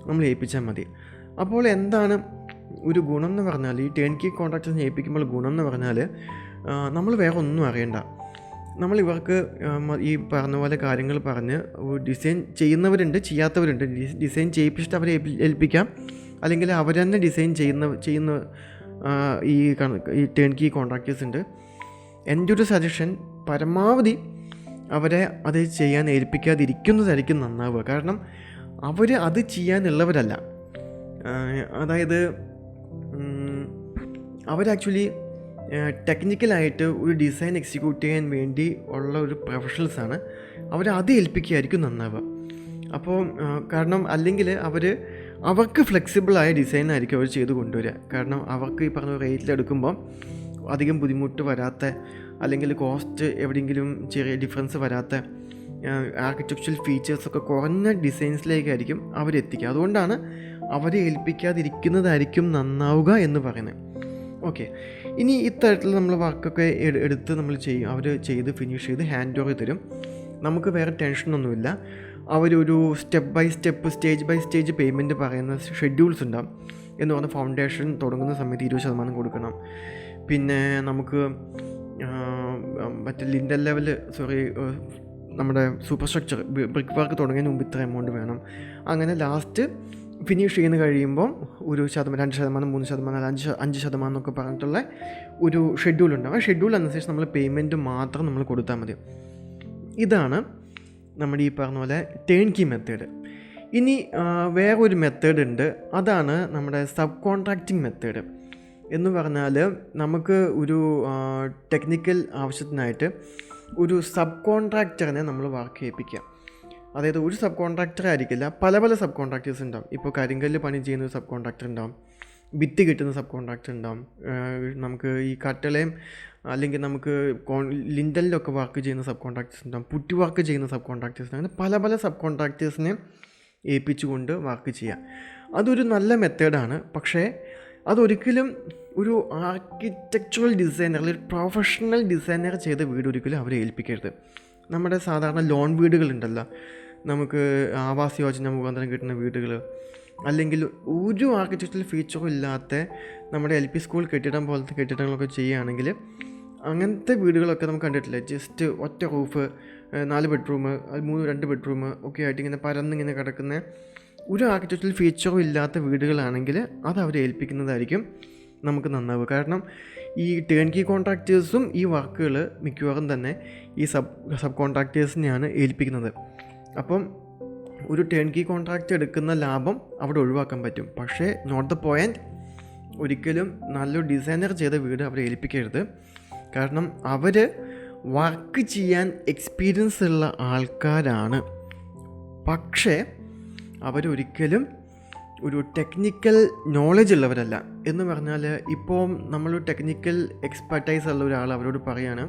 നമ്മൾ ഏൽപ്പിച്ചാൽ മതി. അപ്പോൾ എന്താണ് ഒരു ഗുണം എന്ന് പറഞ്ഞാൽ, ഈ ടേൺ കീ കോൺട്രാക്ടേഴ്സിനെ ഏൽപ്പിക്കുമ്പോൾ ഗുണം എന്ന് പറഞ്ഞാൽ നമ്മൾ വേറെ ഒന്നും അറിയണ്ട. നമ്മൾ ഇവർക്ക് ഈ പറഞ്ഞ പോലെ കാര്യങ്ങൾ പറഞ്ഞ് ഡിസൈൻ ചെയ്യുന്നവരുണ്ട്, ചെയ്യാത്തവരുണ്ട്. ഡിസൈൻ ചെയ്യിപ്പിച്ചിട്ട് അവരെ ഏൽപ്പിക്കാം, അല്ലെങ്കിൽ അവർ തന്നെ ഡിസൈൻ ചെയ്യുന്ന ഈ ടേൺ കീ കോൺട്രാക്ടേഴ്സ് ഉണ്ട്. എൻ്റെ ഒരു സജഷൻ, പരമാവധി അവരെ അത് ചെയ്യാൻ ഏൽപ്പിക്കാതിരിക്കുന്നതായിരിക്കും നന്നാവുക. കാരണം അവർ അത് ചെയ്യാനുള്ളവരല്ല. അതായത് ആക്ച്വലി ടെക്നിക്കലായിട്ട് ഒരു ഡിസൈൻ എക്സിക്യൂട്ട് ചെയ്യാൻ വേണ്ടി ഉള്ള ഒരു പ്രൊഫഷണൽസാണ്. അത് ഏൽപ്പിക്കുകയായിരിക്കും നന്നാവുക. അപ്പോൾ കാരണം അല്ലെങ്കിൽ അവർക്ക് ഫ്ലെക്സിബിളായ ഡിസൈനായിരിക്കും അവർ ചെയ്ത് കൊണ്ടുവരിക. കാരണം അവർക്ക് ഈ പറഞ്ഞ റേറ്റിലെടുക്കുമ്പോൾ അധികം ബുദ്ധിമുട്ട് വരാത്ത, അല്ലെങ്കിൽ കോസ്റ്റ് എവിടെയെങ്കിലും ചെറിയ ഡിഫറൻസ് വരാത്ത, ആർക്കിടെക്ചറൽ ഫീച്ചേഴ്സൊക്കെ കുറഞ്ഞ ഡിസൈൻസിലേക്കായിരിക്കും അവരെത്തിക്കുക. അതുകൊണ്ടാണ് അവരെ ഏൽപ്പിക്കാതിരിക്കുന്നതായിരിക്കും നന്നാവുക എന്ന് പറയുന്നത്. ഓക്കെ, ഇനി ഇത്തരത്തിൽ നമ്മൾ വർക്കൊക്കെ എടുത്ത് നമ്മൾ ചെയ്യും. അവർ ചെയ്ത് ഫിനിഷ് ചെയ്ത് ഹാൻഡ് ഓവർ തരും. നമുക്ക് വേറെ ടെൻഷനൊന്നുമില്ല. അവരൊരു step by step, stage by stage payment പറയുന്ന ഷെഡ്യൂൾസ് ഉണ്ടാവും. എന്ന് പറഞ്ഞാൽ ഫൗണ്ടേഷൻ തുടങ്ങുന്ന സമയത്ത് 20% കൊടുക്കണം. പിന്നെ നമുക്ക് മറ്റേ ലിൻഡൽ ലെവൽ നമ്മുടെ സൂപ്പർ സ്ട്രക്ചർ ബ്രിക്ക് വർക്ക് തുടങ്ങിയതിന് മുമ്പ് ഇത്ര എമൗണ്ട് വേണം. അങ്ങനെ ലാസ്റ്റ് ഫിനിഷ് ചെയ്യുന്ന കഴിയുമ്പോൾ 1%, 2%, 3%, 5% എന്നൊക്കെ പറഞ്ഞിട്ടുള്ള ഒരു ഷെഡ്യൂളുണ്ടാവും. ആ ഷെഡ്യൂൾ അനുസരിച്ച് നമ്മൾ പേയ്മെൻറ്റ് മാത്രം നമ്മൾ കൊടുത്താൽ മതി. ഇതാണ് നമ്മുടെ ഈ പറഞ്ഞ പോലെ ടേൺ കീ മെത്തേഡ്. ഇനി വേറൊരു മെത്തേഡ് ഉണ്ട്, അതാണ് നമ്മുടെ സബ് കോൺട്രാക്റ്റിംഗ് മെത്തേഡ്. എന്ന് പറഞ്ഞാൽ നമുക്ക് ഒരു ടെക്നിക്കൽ ആവശ്യത്തിനായിട്ട് ഒരു സബ് കോൺട്രാക്ടറിനെ നമ്മൾ വർക്ക് ചെയ്യിപ്പിക്കാം. അതായത് ഒരു സബ് കോൺട്രാക്ടർ ആയിരിക്കില്ല, പല സബ് കോൺട്രാക്ടേഴ്സ് ഉണ്ടാവും. ഇപ്പോൾ കരിങ്കല്ല് പണി ചെയ്യുന്ന ഒരു സബ് കോൺട്രാക്ടർ ഉണ്ടാവും, ഭിത്തി കിട്ടുന്ന സബ് കോൺട്രാക്ടർ ഉണ്ടാവും, നമുക്ക് ഈ കട്ടളയും അല്ലെങ്കിൽ നമുക്ക് ലിൻഡലിലൊക്കെ വർക്ക് ചെയ്യുന്ന സബ് കോൺട്രാക്ടേഴ്സ് ഉണ്ടാവും, പുറ്റി വർക്ക് ചെയ്യുന്ന സബ് കോൺട്രാക്ടേഴ്സ്, അങ്ങനെ പല സബ് കോൺട്രാക്ടേഴ്സിനെ ഏൽപ്പിച്ചുകൊണ്ട് വർക്ക് ചെയ്യാം. അതൊരു നല്ല മെത്തേഡാണ്. പക്ഷേ അതൊരിക്കലും ഒരു ആർക്കിടെക്ചറൽ ഡിസൈനർ അല്ലെങ്കിൽ പ്രൊഫഷണൽ ഡിസൈനർ ചെയ്ത വീട് ഒരിക്കലും അവരെ ഏൽപ്പിക്കരുത്. നമ്മുടെ സാധാരണ ലോൺ വീടുകളുണ്ടല്ലോ, നമുക്ക് ആവാസ് യോജന മുഖാന്തരം കിട്ടുന്ന വീടുകൾ, അല്ലെങ്കിൽ ഒരു ആർക്കിടെക്ചറൽ ഫീച്ചറും ഇല്ലാത്ത നമ്മുടെ LP സ്കൂൾ കെട്ടിടം പോലത്തെ കെട്ടിടങ്ങളൊക്കെ ചെയ്യുകയാണെങ്കിൽ അങ്ങനത്തെ വീടുകളൊക്കെ നമുക്ക് കണ്ടിട്ടില്ല. ജസ്റ്റ് ഒറ്റ റൂഫ്, 4 ബെഡ്റൂം, 2 ബെഡ്റൂം ഒക്കെ ആയിട്ട് ഇങ്ങനെ പരന്നിങ്ങനെ കിടക്കുന്ന ഒരു ആർക്കിടെക്ചറൽ ഫീച്ചറും ഇല്ലാത്ത വീടുകളാണെങ്കിൽ അത് അവരെ ഏൽപ്പിക്കുന്നതായിരിക്കും നമുക്ക് നന്നാവുക. കാരണം ഈ ടേൺ കീ കോൺട്രാക്ടേഴ്സും ഈ വർക്കുകൾ മിക്കവാറും തന്നെ ഈ സബ് കോൺട്രാക്ടേഴ്സിനെയാണ് ഏൽപ്പിക്കുന്നത്. അപ്പം ഒരു ടേൺ കീ കോൺട്രാക്റ്റ് എടുക്കുന്ന ലാഭം അവിടെ ഒഴിവാക്കാൻ പറ്റും. പക്ഷേ നോട്ട് ദ പോയിൻറ്റ്, ഒരിക്കലും നല്ലൊരു ഡിസൈനർ ചെയ്ത വീട് അവരെ ഏൽപ്പിക്കരുത്. കാരണം അവർ വർക്ക് ചെയ്യാൻ എക്സ്പീരിയൻസ് ഉള്ള ആൾക്കാരാണ്. പക്ഷേ അവരൊരിക്കലും ഒരു ടെക്നിക്കൽ നോളജ് ഉള്ളവരല്ല. എന്ന് പറഞ്ഞാൽ ഇപ്പോൾ നമ്മൾ ടെക്നിക്കൽ എക്സ്പെർട്ടൈസ് ഉള്ള ഒരാൾ അവരോട് പറയുകയാണ്,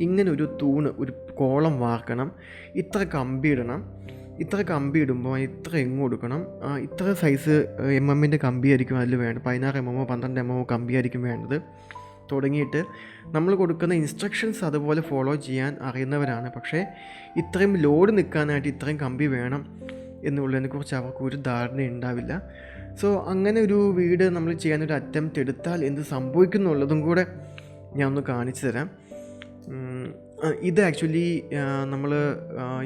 ഇങ്ങനെ ഒരു തൂണ്, ഒരു കോളം വാർക്കണം, ഇത്ര കമ്പി ഇടണം, ഇത്ര കമ്പി ഇടുമ്പോൾ ഇത്ര എങ്ങ് കൊടുക്കണം, ഇത്ര സൈസ് MM കമ്പിയായിരിക്കും അതിൽ വേണ്ടത്, 16 mm 12 mm കമ്പിയായിരിക്കും വേണ്ടത് തുടങ്ങിയിട്ട് നമ്മൾ കൊടുക്കുന്ന ഇൻസ്ട്രക്ഷൻസ് അതുപോലെ ഫോളോ ചെയ്യാൻ അറിയുന്നവരാണ്. പക്ഷേ ഇത്രയും ലോഡ് നിൽക്കാനായിട്ട് ഇത്രയും കമ്പി വേണം എന്നുള്ളതിനെക്കുറിച്ച് അവർക്ക് ഒരു ധാരണ ഉണ്ടാവില്ല. സോ അങ്ങനെ ഒരു വീട് നമ്മൾ ചെയ്യാനൊരു അറ്റംപ്റ്റ് എടുത്താൽ എന്ത് സംഭവിക്കുന്നുള്ളതും കൂടെ ഞാൻ ഒന്ന് കാണിച്ചു തരാം. ഇത് ആക്ച്വലി നമ്മൾ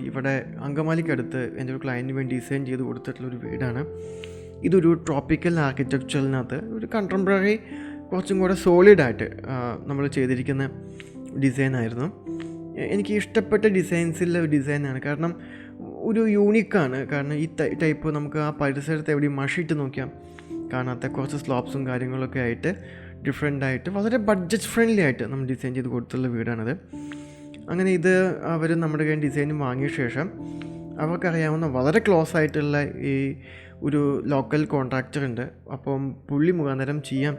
ഇവിടെ അങ്കമാലിക്കടുത്ത് എൻ്റെ ഒരു ക്ലയൻറ്റിന് വേണ്ടി ഡിസൈൻ ചെയ്ത് കൊടുത്തിട്ടുള്ളൊരു വീടാണ്. ഇതൊരു ട്രോപ്പിക്കൽ ആർക്കിടെക്ചറിനകത്ത് ഒരു കണ്ടംപററി കുറച്ചും കൂടെ സോളിഡായിട്ട് നമ്മൾ ചെയ്തിരിക്കുന്ന ഡിസൈനായിരുന്നു. എനിക്ക് ഇഷ്ടപ്പെട്ട ഡിസൈൻസിലെ ഡിസൈനാണ്. കാരണം ഒരു യൂണിക്കാണ്. കാരണം ഈ ടൈപ്പ് നമുക്ക് ആ പരിസരത്ത് എവിടെയും മഷിയിട്ട് നോക്കിയാൽ കാണാത്ത കുറച്ച് സ്ലോപ്സും കാര്യങ്ങളൊക്കെ ആയിട്ട് ഡിഫറെൻ്റായിട്ട് വളരെ ബഡ്ജറ്റ് ഫ്രണ്ട്ലി ആയിട്ട് നമ്മൾ ഡിസൈൻ ചെയ്ത് കൊടുത്തുള്ള വീടാണിത്. അങ്ങനെ ഇത് അവർ നമ്മുടെ കയ്യിൽ ഡിസൈനും വാങ്ങിയ ശേഷം അവർക്കറിയാവുന്ന വളരെ ക്ലോസ് ആയിട്ടുള്ള ഈ ഒരു ലോക്കൽ കോൺട്രാക്ടർ ഉണ്ട്. അപ്പം പുള്ളി മുഖാന്തരം ചെയ്യാം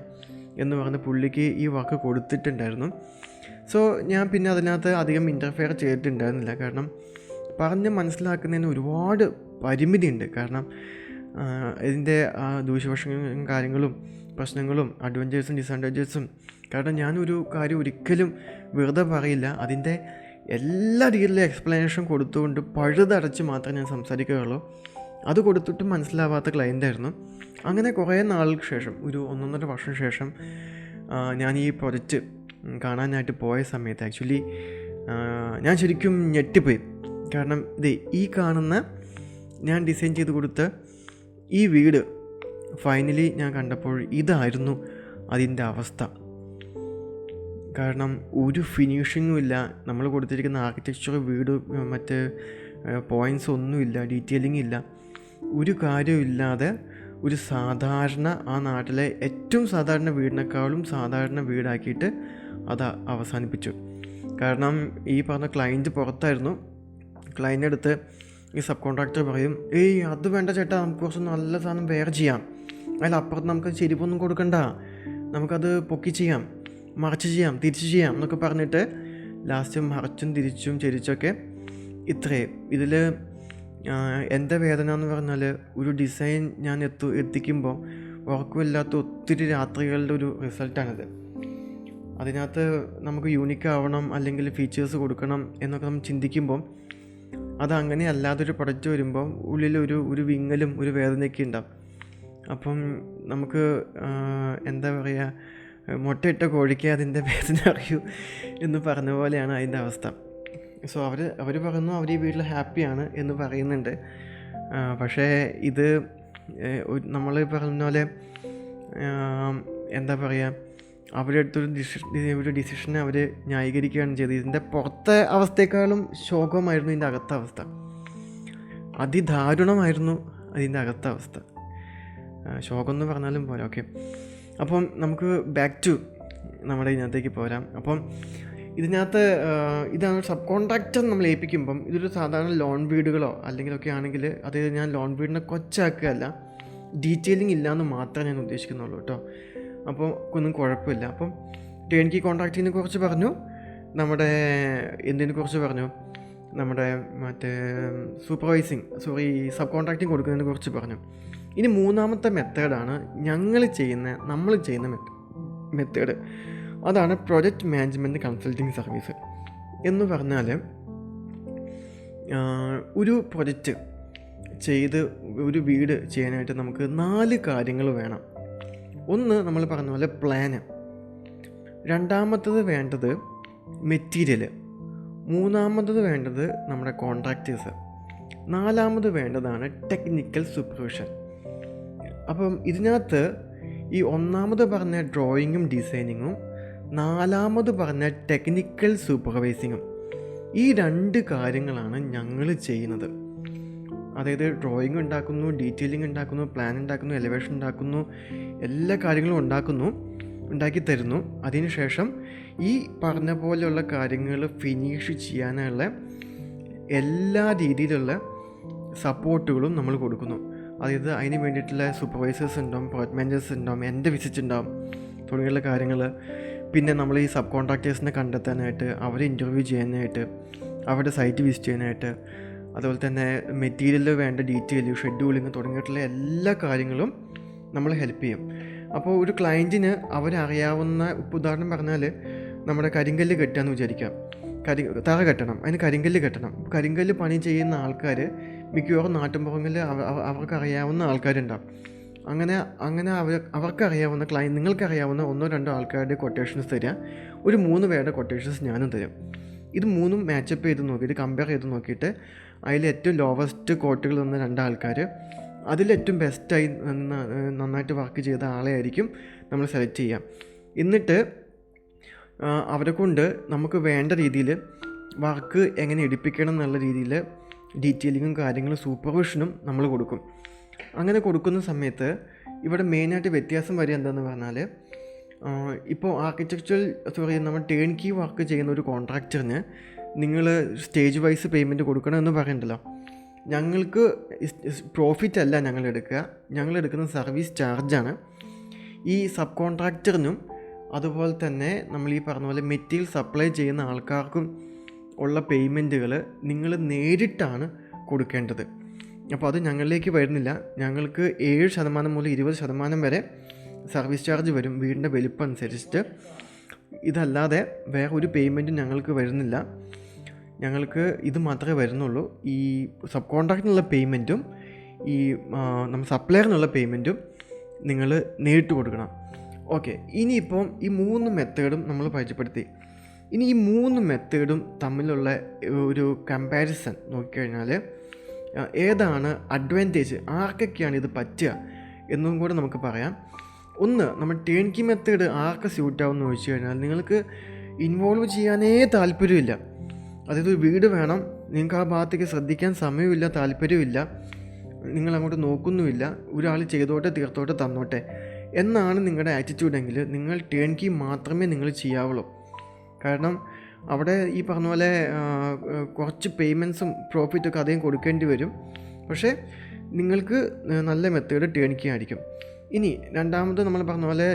എന്ന് പറഞ്ഞ് പുള്ളിക്ക് ഈ വർക്ക് കൊടുത്തിട്ടുണ്ടായിരുന്നു. സോ ഞാൻ പിന്നെ അതിനകത്ത് അധികം ഇൻ്റർഫെയർ ചെയ്തിട്ടുണ്ടായിരുന്നില്ല. കാരണം പറഞ്ഞ് മനസ്സിലാക്കുന്നതിന് ഒരുപാട് പരിമിതിയുണ്ട്. കാരണം ഇതിൻ്റെ ദൂഷ്യവശങ്ങളും കാര്യങ്ങളും പ്രശ്നങ്ങളും അഡ്വഞ്ചേഴ്സും ഡിസഡ്വാൻറ്റേജസും. കാരണം ഞാനൊരു കാര്യം ഒരിക്കലും വെറുതെ പറയില്ല, അതിൻ്റെ എല്ലാ രീതിയിലും എക്സ്പ്ലനേഷൻ കൊടുത്തുകൊണ്ട് പഴുതടച്ച് മാത്രമേ ഞാൻ സംസാരിക്കുകയുള്ളൂ. അത് കൊടുത്തിട്ടും മനസ്സിലാവാത്ത ക്ലയൻ്റായിരുന്നു. അങ്ങനെ കുറേ നാൾക്ക് ശേഷം, ഒരു 1.5 വർഷം ശേഷം ഞാൻ ഈ പ്രൊജക്റ്റ് കാണാനായിട്ട് പോയ സമയത്ത് ആക്ച്വലി ഞാൻ ശരിക്കും ഞെട്ടിപ്പോയി. കാരണം ഈ കാണുന്ന ഞാൻ ഡിസൈൻ ചെയ്ത് കൊടുത്ത ഈ വീട് ഫൈനലി ഞാൻ കണ്ടപ്പോൾ ഇതായിരുന്നു അതിൻ്റെ അവസ്ഥ. കാരണം ഒരു ഫിനിഷിങ്ങും ഇല്ല, നമ്മൾ കൊടുത്തിരിക്കുന്ന ആർക്കിടെക്ചർ വീട് മറ്റ് പോയിൻറ്റ്സ് ഒന്നുമില്ല, ഡീറ്റെയിലിംഗ് ഇല്ല, ഒരു കാര്യമില്ലാതെ ഒരു സാധാരണ ആ നാട്ടിലെ ഏറ്റവും സാധാരണ വീടിനേക്കാളും സാധാരണ വീടാക്കിയിട്ട് അത് അവസാനിപ്പിച്ചു. കാരണം ഈ പറഞ്ഞ ക്ലയൻറ്റ് പുറത്തായിരുന്നു. ക്ലയൻറ്റ് അടുത്ത് ഈ സബ് കോൺട്രാക്ടർ പറയും, അത് വേണ്ട ചേട്ടാ, നമുക്ക് കുറച്ച് നല്ല സാധനം വേറെ ചെയ്യാം, അതിലപ്പുറത്ത് നമുക്ക് ചെരിപ്പൊന്നും കൊടുക്കണ്ട, നമുക്കത് പൊക്കി ചെയ്യാം, മറച്ച് ചെയ്യാം, തിരിച്ച് ചെയ്യാം എന്നൊക്കെ പറഞ്ഞിട്ട് ലാസ്റ്റ് മറച്ചും തിരിച്ചും ചെരിച്ചൊക്കെ ഇത്രയും. ഇതിൽ എൻ്റെ വേദന എന്ന് പറഞ്ഞാൽ ഒരു ഡിസൈൻ ഞാൻ എത്തിക്കുമ്പോൾ ഉറക്കമില്ലാത്ത ഒത്തിരി രാത്രികളുടെ ഒരു റിസൾട്ടാണിത്. അതിനകത്ത് നമുക്ക് യൂണിക്ക് ആവണം, അല്ലെങ്കിൽ ഫീച്ചേഴ്സ് കൊടുക്കണം എന്നൊക്കെ നമ്മൾ ചിന്തിക്കുമ്പോൾ അതങ്ങനെ അല്ലാതൊരു പ്രൊഡക്റ്റ് വരുമ്പോൾ ഉള്ളിൽ ഒരു വിങ്ങലും ഒരു വേദനയൊക്കെ ഉണ്ടാവും. അപ്പം നമുക്ക് എന്താ പറയുക, മുട്ടയിട്ട കോഴിക്ക് അതിൻ്റെ വേദന അറിയൂ എന്ന് പറഞ്ഞ പോലെയാണ് അതിൻ്റെ അവസ്ഥ. സോ അവർ പറയുന്നു അവർ ഈ വീട്ടിൽ ഹാപ്പിയാണ് എന്ന് പറയുന്നുണ്ട്. പക്ഷേ ഇത് നമ്മൾ പറഞ്ഞ പോലെ എന്താ പറയുക, അവരുടെ അടുത്തൊരു ഡിസിഷനെ അവർ ന്യായീകരിക്കുകയാണ് ചെയ്തത്. ഇതിൻ്റെ പുറത്തെ അവസ്ഥയെക്കാളും ശോകമായിരുന്നു ഇതിൻ്റെ അകത്ത അവസ്ഥ. അതിദാരുണമായിരുന്നു അതിൻ്റെ അകത്ത അവസ്ഥ. ശോകം എന്ന് പറഞ്ഞാലും പോരാ. ഓക്കെ, അപ്പം നമുക്ക് ബാക്ക് ടു നമ്മുടെ ഇതിനകത്തേക്ക് പോരാം. അപ്പം ഇതിനകത്ത് ഇതാണ് സബ് കോൺട്രാക്ടർ നമ്മൾ ഏൽപ്പിക്കുമ്പം ഇതൊരു സാധാരണ ലോൺ വീടുകളോ അല്ലെങ്കിലൊക്കെ ആണെങ്കിൽ, അതായത് ഞാൻ ലോൺ വീടിനെ കൊച്ചാക്കുകയല്ല, ഡീറ്റെയിലിംഗ് ഇല്ലയെന്ന് മാത്രമേ ഞാൻ ഉദ്ദേശിക്കുന്നുള്ളൂ കേട്ടോ. അപ്പോൾ ഒന്നും കുഴപ്പമില്ല. അപ്പം ടേൺ കീ കോൺട്രാക്റ്റിനെ കുറിച്ച് പറഞ്ഞു, നമ്മുടെ എന്തിനെ കുറിച്ച് പറഞ്ഞു, നമ്മുടെ മറ്റേ സബ് കോൺട്രാക്റ്റിങ് കൊടുക്കുന്നതിനെ കുറിച്ച് പറഞ്ഞു. ഇനി മൂന്നാമത്തെ മെത്തേഡാണ് നമ്മൾ ചെയ്യുന്ന മെത്തേഡ്. അതാണ് പ്രൊജക്റ്റ് മാനേജ്മെൻറ്റ് കൺസൾട്ടിങ് സർവീസ്. എന്ന് പറഞ്ഞാൽ ഒരു പ്രൊജക്റ്റ് ചെയ്ത് ഒരു വീട് ചെയ്യാനായിട്ട് നമുക്ക് 4 കാര്യങ്ങൾ വേണം. ഒന്ന്, നമ്മൾ പറഞ്ഞ പോലെ പ്ലാന്. രണ്ടാമത്തത് വേണ്ടത് മെറ്റീരിയൽ. മൂന്നാമത്തത് വേണ്ടത് നമ്മുടെ കോൺട്രാക്ടേഴ്സ്. നാലാമത് വേണ്ടതാണ് ടെക്നിക്കൽ സൂപ്പർവിഷൻ. അപ്പം ഇതിനകത്ത് ഈ ഒന്നാമത് പറഞ്ഞ ഡ്രോയിങ്ങും ഡിസൈനിങ്ങും നാലാമത് പറഞ്ഞ ടെക്നിക്കൽ സൂപ്പർവൈസിങ്ങും ഈ 2 കാര്യങ്ങളാണ് ഞങ്ങൾ ചെയ്യുന്നത്. അതായത് ഡ്രോയിങ് ഉണ്ടാക്കുന്നു, ഡീറ്റെയിലിംഗ് ഉണ്ടാക്കുന്നു, പ്ലാൻ ഉണ്ടാക്കുന്നു, എലിവേഷൻ ഉണ്ടാക്കുന്നു, എല്ലാ കാര്യങ്ങളും ഉണ്ടാക്കി തരുന്നു. അതിനുശേഷം ഈ പറഞ്ഞ പോലെയുള്ള കാര്യങ്ങൾ ഫിനിഷ് ചെയ്യാനുള്ള എല്ലാ രീതിയിലുള്ള സപ്പോർട്ടുകളും നമ്മൾ കൊടുക്കുന്നു. അതായത് അതിന് വേണ്ടിയിട്ടുള്ള സൂപ്പർവൈസേഴ്സ് ഉണ്ടാവും, പ്രോജക്റ്റ് മാനേജേഴ്സ് ഉണ്ടാവും, എൻ്റെ വിസിറ്റ് ഉണ്ടാവും തുടങ്ങിയുള്ള കാര്യങ്ങൾ. പിന്നെ നമ്മൾ ഈ സബ് കോൺട്രാക്ടേഴ്സിനെ കണ്ടെത്താനായിട്ട്, അവരെ ഇൻ്റർവ്യൂ ചെയ്യാനായിട്ട്, അവരുടെ സൈറ്റ് വിസിറ്റ് ചെയ്യാനായിട്ട്, അതുപോലെ തന്നെ മെറ്റീരിയലിൽ വേണ്ട ഡീറ്റെയിൽ, ഷെഡ്യൂളിങ് തുടങ്ങിയിട്ടുള്ള എല്ലാ കാര്യങ്ങളും നമ്മൾ ഹെൽപ്പ് ചെയ്യും. അപ്പോൾ ഒരു ക്ലയൻറ്റിന് അവരറിയാവുന്ന, ഇപ്പോൾ ഉദാഹരണം പറഞ്ഞാൽ നമ്മുടെ കരിങ്കല്ല് കെട്ടുകയെന്ന് വിചാരിക്കാം. തറ കെട്ടണം, അതിന് കരിങ്കല്ല് കെട്ടണം. കരിങ്കല്ല് പണി ചെയ്യുന്ന ആൾക്കാർ മിക്കവാറും നാട്ടിൻപുറങ്ങളിൽ അവർക്കറിയാവുന്ന ആൾക്കാരുണ്ടാവും. അങ്ങനെ അവർക്കറിയാവുന്ന നിങ്ങൾക്കറിയാവുന്ന 1-2 ആൾക്കാരുടെ കൊട്ടേഷൻസ് തരിക. ഒരു 3 പേരുടെ കൊട്ടേഷൻസ് ഞാനും തരും. ഇത് 3ഉം മാച്ചപ്പ് ചെയ്ത് നോക്കിയിട്ട്, കമ്പയർ ചെയ്ത് നോക്കിയിട്ട് അതിൽ ഏറ്റവും ലോവസ്റ്റ് കോട്ടുകൾ തന്ന 2 ആൾക്കാർ, അതിലേറ്റവും ബെസ്റ്റായി നന്നായിട്ട് വർക്ക് ചെയ്ത ആളെ ആയിരിക്കും നമ്മൾ സെലക്ട് ചെയ്യാം. എന്നിട്ട് അവരെ കൊണ്ട് നമുക്ക് വേണ്ട രീതിയിൽ വർക്ക് എങ്ങനെ എടുപ്പിക്കണം എന്നുള്ള രീതിയിൽ ഡീറ്റെയിലിങ്ങും കാര്യങ്ങളും സൂപ്പർവിഷനും നമ്മൾ കൊടുക്കും. അങ്ങനെ കൊടുക്കുന്ന സമയത്ത് ഇവിടെ മെയിനായിട്ട് വ്യത്യാസം വരിക എന്താണെന്ന് പറഞ്ഞാൽ, ഇപ്പോൾ നമ്മൾ ടേൺ കീ വർക്ക് ചെയ്യുന്ന ഒരു കോൺട്രാക്ടറിന് നിങ്ങൾ സ്റ്റേജ് വൈസ് പേയ്മെൻറ്റ് കൊടുക്കണമെന്ന് പറയണ്ടല്ലോ. ഞങ്ങൾക്ക് പ്രോഫിറ്റ് അല്ല ഞങ്ങളെടുക്കുന്ന സർവീസ് ചാർജാണ്. ഈ സബ് കോൺട്രാക്ടറിനും അതുപോലെ തന്നെ നമ്മൾ ഈ പറഞ്ഞ പോലെ മെറ്റീരിയൽ സപ്ലൈ ചെയ്യുന്ന ആൾക്കാർക്കും ഉള്ള പേയ്മെൻറ്റുകൾ നിങ്ങൾ നേരിട്ടാണ് കൊടുക്കേണ്ടത്. അപ്പോൾ അത് ഞങ്ങളിലേക്ക് വരുന്നില്ല. ഞങ്ങൾക്ക് 7% മുതൽ 20% വരെ സർവീസ് ചാർജ് വരും വീടിൻ്റെ വലിപ്പം അനുസരിച്ചിട്ട്. ഇതല്ലാതെ വേറെ ഒരു പേയ്മെൻറ്റും ഞങ്ങൾക്ക് വരുന്നില്ല. ഞങ്ങൾക്ക് ഇത് മാത്രമേ വരുന്നുള്ളൂ. ഈ സബ് കോൺട്രാക്റ്റിനുള്ള പേയ്മെൻറ്റും ഈ നമ്മൾ സപ്ലയറിനുള്ള പേയ്മെൻറ്റും നിങ്ങൾ നേരിട്ട് കൊടുക്കണം. ഓക്കെ, ഇനിയിപ്പം ഈ 3 മെത്തേഡും നമ്മൾ പരിചയപ്പെടുത്തി. ഇനി ഈ 3 മെത്തേഡും തമ്മിലുള്ള ഒരു കമ്പാരിസൺ നോക്കിക്കഴിഞ്ഞാൽ ഏതാണ് അഡ്വാൻറ്റേജ്, ആർക്കൊക്കെയാണ് ഇത് പറ്റുക എന്നും കൂടെ നമുക്ക് പറയാം. ഒന്ന്, നമ്മൾ ടേൺ കീ മെത്തേഡ് ആർക്ക് സ്യൂട്ടാവുമെന്ന് ചോദിച്ചു കഴിഞ്ഞാൽ, നിങ്ങൾക്ക് ഇൻവോൾവ് ചെയ്യാനേ താല്പര്യമില്ല. അതായത് ഒരു വീട് വേണം, നിങ്ങൾക്ക് ആ ഭാഗത്തേക്ക് ശ്രദ്ധിക്കാൻ സമയമില്ല, താല്പര്യമില്ല, നിങ്ങളങ്ങോട്ട് നോക്കുന്നുമില്ല, ഒരാൾ ചെയ്തോട്ടെ തീർത്തോട്ടെ തന്നോട്ടെ എന്നാണ് നിങ്ങളുടെ ആറ്റിറ്റ്യൂഡെങ്കിൽ നിങ്ങൾ ടേൺ കീ മാത്രമേ നിങ്ങൾ ചെയ്യാവുള്ളൂ. കാരണം അവിടെ ഈ പറഞ്ഞ പോലെ കുറച്ച് പേയ്മെൻറ്റ്സും പ്രോഫിറ്റൊക്കെ അധികം കൊടുക്കേണ്ടി വരും. പക്ഷേ നിങ്ങൾക്ക് നല്ല മെത്തേഡ് ടേൺ കീ ആയിരിക്കും. ഇനി രണ്ടാമത് നമ്മൾ പറഞ്ഞ പോലെ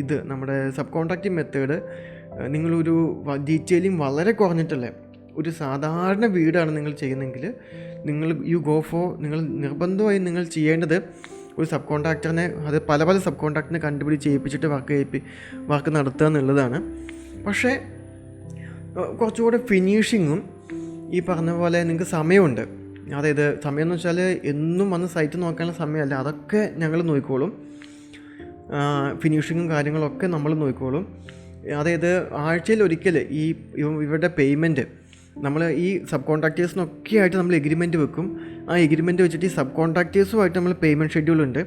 ഇത് നമ്മുടെ സബ് കോൺട്രാക്റ്റിംഗ് മെത്തേഡ്, നിങ്ങളൊരു ഡീറ്റെയിലിംഗ് വളരെ കുറഞ്ഞിട്ടല്ലേ ഒരു സാധാരണ വീടാണ് നിങ്ങൾ ചെയ്യുന്നതെങ്കിൽ നിങ്ങൾ നിങ്ങൾ നിർബന്ധമായും നിങ്ങൾ ചെയ്യേണ്ടത് ഒരു സബ് കോൺട്രാക്ടറിനെ, അത് പല സബ് കോൺട്രാക്ടറിനെ കണ്ടുപിടിച്ച് ചെയ്യിപ്പിച്ചിട്ട് വർക്ക് നടത്തുക എന്നുള്ളതാണ്. പക്ഷേ കുറച്ചുകൂടെ ഫിനിഷിങ്ങും ഈ പറഞ്ഞ പോലെ നിങ്ങൾക്ക് സമയമുണ്ട്. അതായത് സമയം എന്ന് വെച്ചാൽ എന്നും വന്ന് സൈറ്റ് നോക്കാനുള്ള സമയമല്ല, അതൊക്കെ ഞങ്ങൾ നോക്കിക്കോളും. ഫിനിഷിങ്ങും കാര്യങ്ങളൊക്കെ നമ്മൾ നോക്കിക്കോളും. അതായത് ആഴ്ചയിൽ ഒരിക്കൽ ഇവരുടെ പേയ്മെൻറ്റ് നമ്മൾ ഈ സബ് കോൺട്രാക്ടേഴ്സിനൊക്കെ ആയിട്ട് നമ്മൾ എഗ്രിമെൻറ്റ് വെക്കും. ആ എഗ്രിമെൻറ്റ് വെച്ചിട്ട് ഈ സബ് കോൺട്രാക്ടേഴ്സുമായിട്ട് നമ്മൾ പേയ്മെൻറ്റ് ഷെഡ്യൂളുണ്ട്.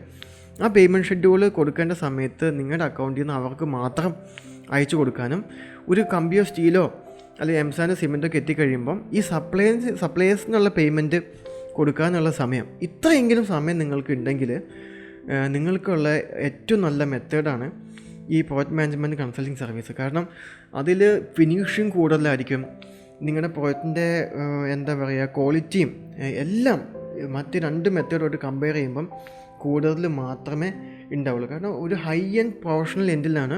ആ പേയ്മെൻറ്റ് ഷെഡ്യൂൾ കൊടുക്കേണ്ട സമയത്ത് നിങ്ങളുടെ അക്കൗണ്ടിൽ നിന്ന് അവർക്ക് മാത്രം അയച്ചു കൊടുക്കാനും, ഒരു കമ്പിയോ സ്റ്റീലോ അല്ലെങ്കിൽ എംസാൻഡ് സിമെൻറ്റൊക്കെ എത്തിക്കഴിയുമ്പം ഈ സപ്ലയേഴ്സിനുള്ള പേയ്മെൻറ്റ് കൊടുക്കാനുള്ള സമയം, ഇത്രയെങ്കിലും സമയം നിങ്ങൾക്ക് ഉണ്ടെങ്കിൽ നിങ്ങൾക്കുള്ള ഏറ്റവും നല്ല മെത്തേഡാണ് ഈ പ്രോജക്റ്റ് മാനേജ്മെൻറ്റ് കൺസൾട്ടിങ് സർവീസ്. കാരണം അതിൽ ഫിനിഷിങ് കൂടുതലായിരിക്കും, നിങ്ങളുടെ പ്രോജക്റ്റിൻ്റെ ക്വാളിറ്റിയും എല്ലാം മറ്റ് 2 മെത്തേഡോട്ട് കമ്പയർ ചെയ്യുമ്പം കൂടുതൽ മാത്രമേ ഉണ്ടാവുള്ളൂ. കാരണം ഒരു ഹൈ എൻഡ് പ്രൊഫഷണൽ എൻഡിലാണ്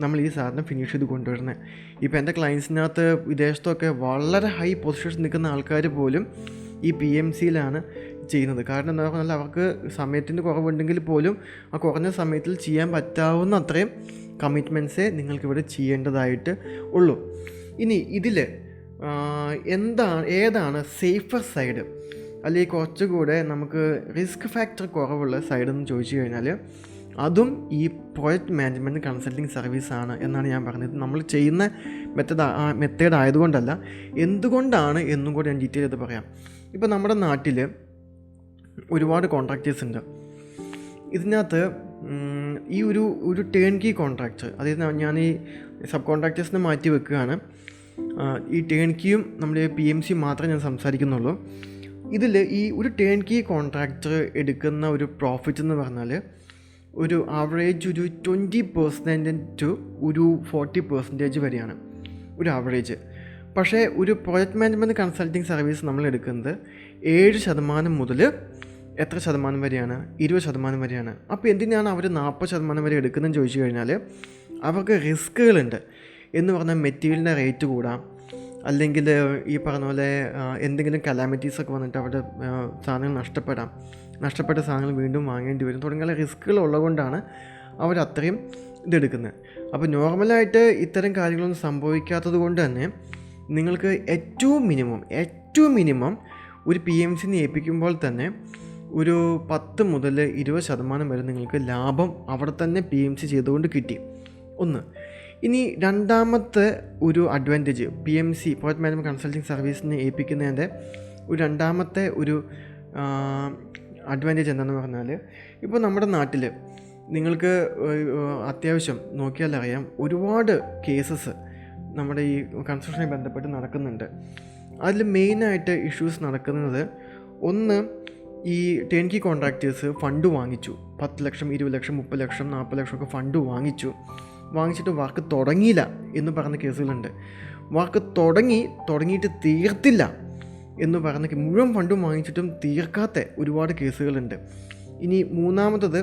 നമ്മൾ ഈ സാധനം ഫിനിഷ് ചെയ്ത് കൊണ്ടുവരുന്നത്. ഇപ്പോൾ എൻ്റെ ക്ലയൻസിനകത്ത് വിദേശത്തൊക്കെ വളരെ ഹൈ പൊസിഷൻസ് നിൽക്കുന്ന ആൾക്കാർ പോലും ഈ PMCയിലാണ് ചെയ്യുന്നത്. കാരണം എന്താ പറഞ്ഞാൽ അവർക്ക് സമയത്തിൻ്റെ കുറവുണ്ടെങ്കിൽ പോലും ആ കുറഞ്ഞ സമയത്തിൽ ചെയ്യാൻ പറ്റാവുന്ന അത്രയും കമ്മിറ്റ്മെൻറ്റ്സേ നിങ്ങൾക്കിവിടെ ചെയ്യേണ്ടതായിട്ട് ഉള്ളൂ. ഇനി ഇതിൽ ഏതാണ് സേഫർ സൈഡ്, അല്ലെങ്കിൽ കുറച്ചുകൂടെ നമുക്ക് റിസ്ക് ഫാക്ടർ കുറവുള്ള സൈഡെന്ന് ചോദിച്ചു കഴിഞ്ഞാൽ അതും ഈ പ്രോജക്റ്റ് മാനേജ്മെൻറ്റ് കൺസൾട്ടിങ് സർവീസാണ് എന്നാണ് ഞാൻ പറഞ്ഞത്. നമ്മൾ ചെയ്യുന്ന മെത്തേഡ് ആയതുകൊണ്ടല്ല, എന്തുകൊണ്ടാണ് എന്നും കൂടി ഞാൻ ഡീറ്റെയിൽ ചെയ്ത് പറയാം. ഇപ്പോൾ നമ്മുടെ നാട്ടിൽ ഒരുപാട് കോൺട്രാക്റ്റേഴ്സ് ഉണ്ട്. ഇതിനകത്ത് ഈ ഒരു ടേൺ കീ കോൺട്രാക്ടർ, അതായത് ഞാൻ ഈ സബ് കോൺട്രാക്ടേഴ്സിനെ മാറ്റി വെക്കുകയാണ്. ഈ ടേൺ കീയും നമ്മുടെ PMC മാത്രമേ ഞാൻ സംസാരിക്കുന്നുള്ളൂ. ഇതിൽ ഈ ഒരു ടേൺ കീ കോൺട്രാക്ടർ എടുക്കുന്ന ഒരു പ്രോഫിറ്റ് എന്ന് പറഞ്ഞാൽ ഒരു ആവറേജ് ഒരു 20% ടു ഒരു 40% വരെയാണ് ഒരു ആവറേജ്. പക്ഷേ ഒരു പ്രോജക്റ്റ് മാനേജ്മെൻറ്റ് കൺസൾട്ടിങ് സർവീസ് നമ്മൾ എടുക്കുന്നത് 7% മുതൽ എത്ര ശതമാനം വരെയാണ്? 20% വരെയാണ്. അപ്പോൾ എന്തിനാണ് അവർ 40% വരെ എടുക്കുന്നതെന്ന് ചോദിച്ചു കഴിഞ്ഞാൽ അവർക്ക് റിസ്ക്കുകളുണ്ട്. എന്ന് പറഞ്ഞാൽ മെറ്റീരിയലിൻ്റെ റേറ്റ് കൂടാം, അല്ലെങ്കിൽ ഈ പറഞ്ഞ പോലെ എന്തെങ്കിലും കലാമിറ്റീസൊക്കെ വന്നിട്ട് അവരുടെ സാധനങ്ങൾ നഷ്ടപ്പെട്ട സാധനങ്ങൾ വീണ്ടും വാങ്ങേണ്ടി വരും തുടങ്ങിയ റിസ്ക്കുകൾ ഉള്ളതുകൊണ്ടാണ് അവരത്രയും ഇതെടുക്കുന്നത്. അപ്പോൾ നോർമലായിട്ട് ഇത്തരം കാര്യങ്ങളൊന്നും സംഭവിക്കാത്തത് കൊണ്ട് തന്നെ നിങ്ങൾക്ക് ഏറ്റവും മിനിമം ഒരു PMCനെ ഏൽപ്പിക്കുമ്പോൾ തന്നെ ഒരു 10 മുതൽ 20% വരെ നിങ്ങൾക്ക് ലാഭം അവിടെ തന്നെ PMC ചെയ്തുകൊണ്ട് കിട്ടി. ഒന്ന്. ഇനി രണ്ടാമത്തെ ഒരു advantage PMC project management consulting സർവീസിനെ ഏൽപ്പിക്കുന്നതിൻ്റെ ഒരു രണ്ടാമത്തെ ഒരു അഡ്വാൻറ്റേജ് എന്താണെന്ന് പറഞ്ഞാൽ, ഇപ്പോൾ നമ്മുടെ നാട്ടിൽ നിങ്ങൾക്ക് അത്യാവശ്യം നോക്കിയാലറിയാം ഒരുപാട് കേസസ് നമ്മുടെ ഈ കൺസ്ട്രക്ഷനുമായി ബന്ധപ്പെട്ട് നടക്കുന്നുണ്ട്. അതിൽ മെയിനായിട്ട് ഇഷ്യൂസ് നടക്കുന്നത്, ഒന്ന് ഈ ടേൺ കീ കോൺട്രാക്ടേഴ്സ് ഫണ്ട് വാങ്ങിച്ചു, 10 ലക്ഷം 20 ലക്ഷം 30 ലക്ഷം 40 ലക്ഷം ഒക്കെ ഫണ്ട് വാങ്ങിച്ചിട്ട് വർക്ക് തുടങ്ങിയില്ല എന്ന് പറഞ്ഞ കേസുകളുണ്ട്. വർക്ക് തുടങ്ങിയിട്ട് തീർത്തില്ല എന്ന് പറഞ്ഞ മുഴുവൻ ഫണ്ടും വാങ്ങിച്ചിട്ടും തീർക്കാത്ത ഒരുപാട് കേസുകളുണ്ട്. ഇനി മൂന്നാമത്തത്,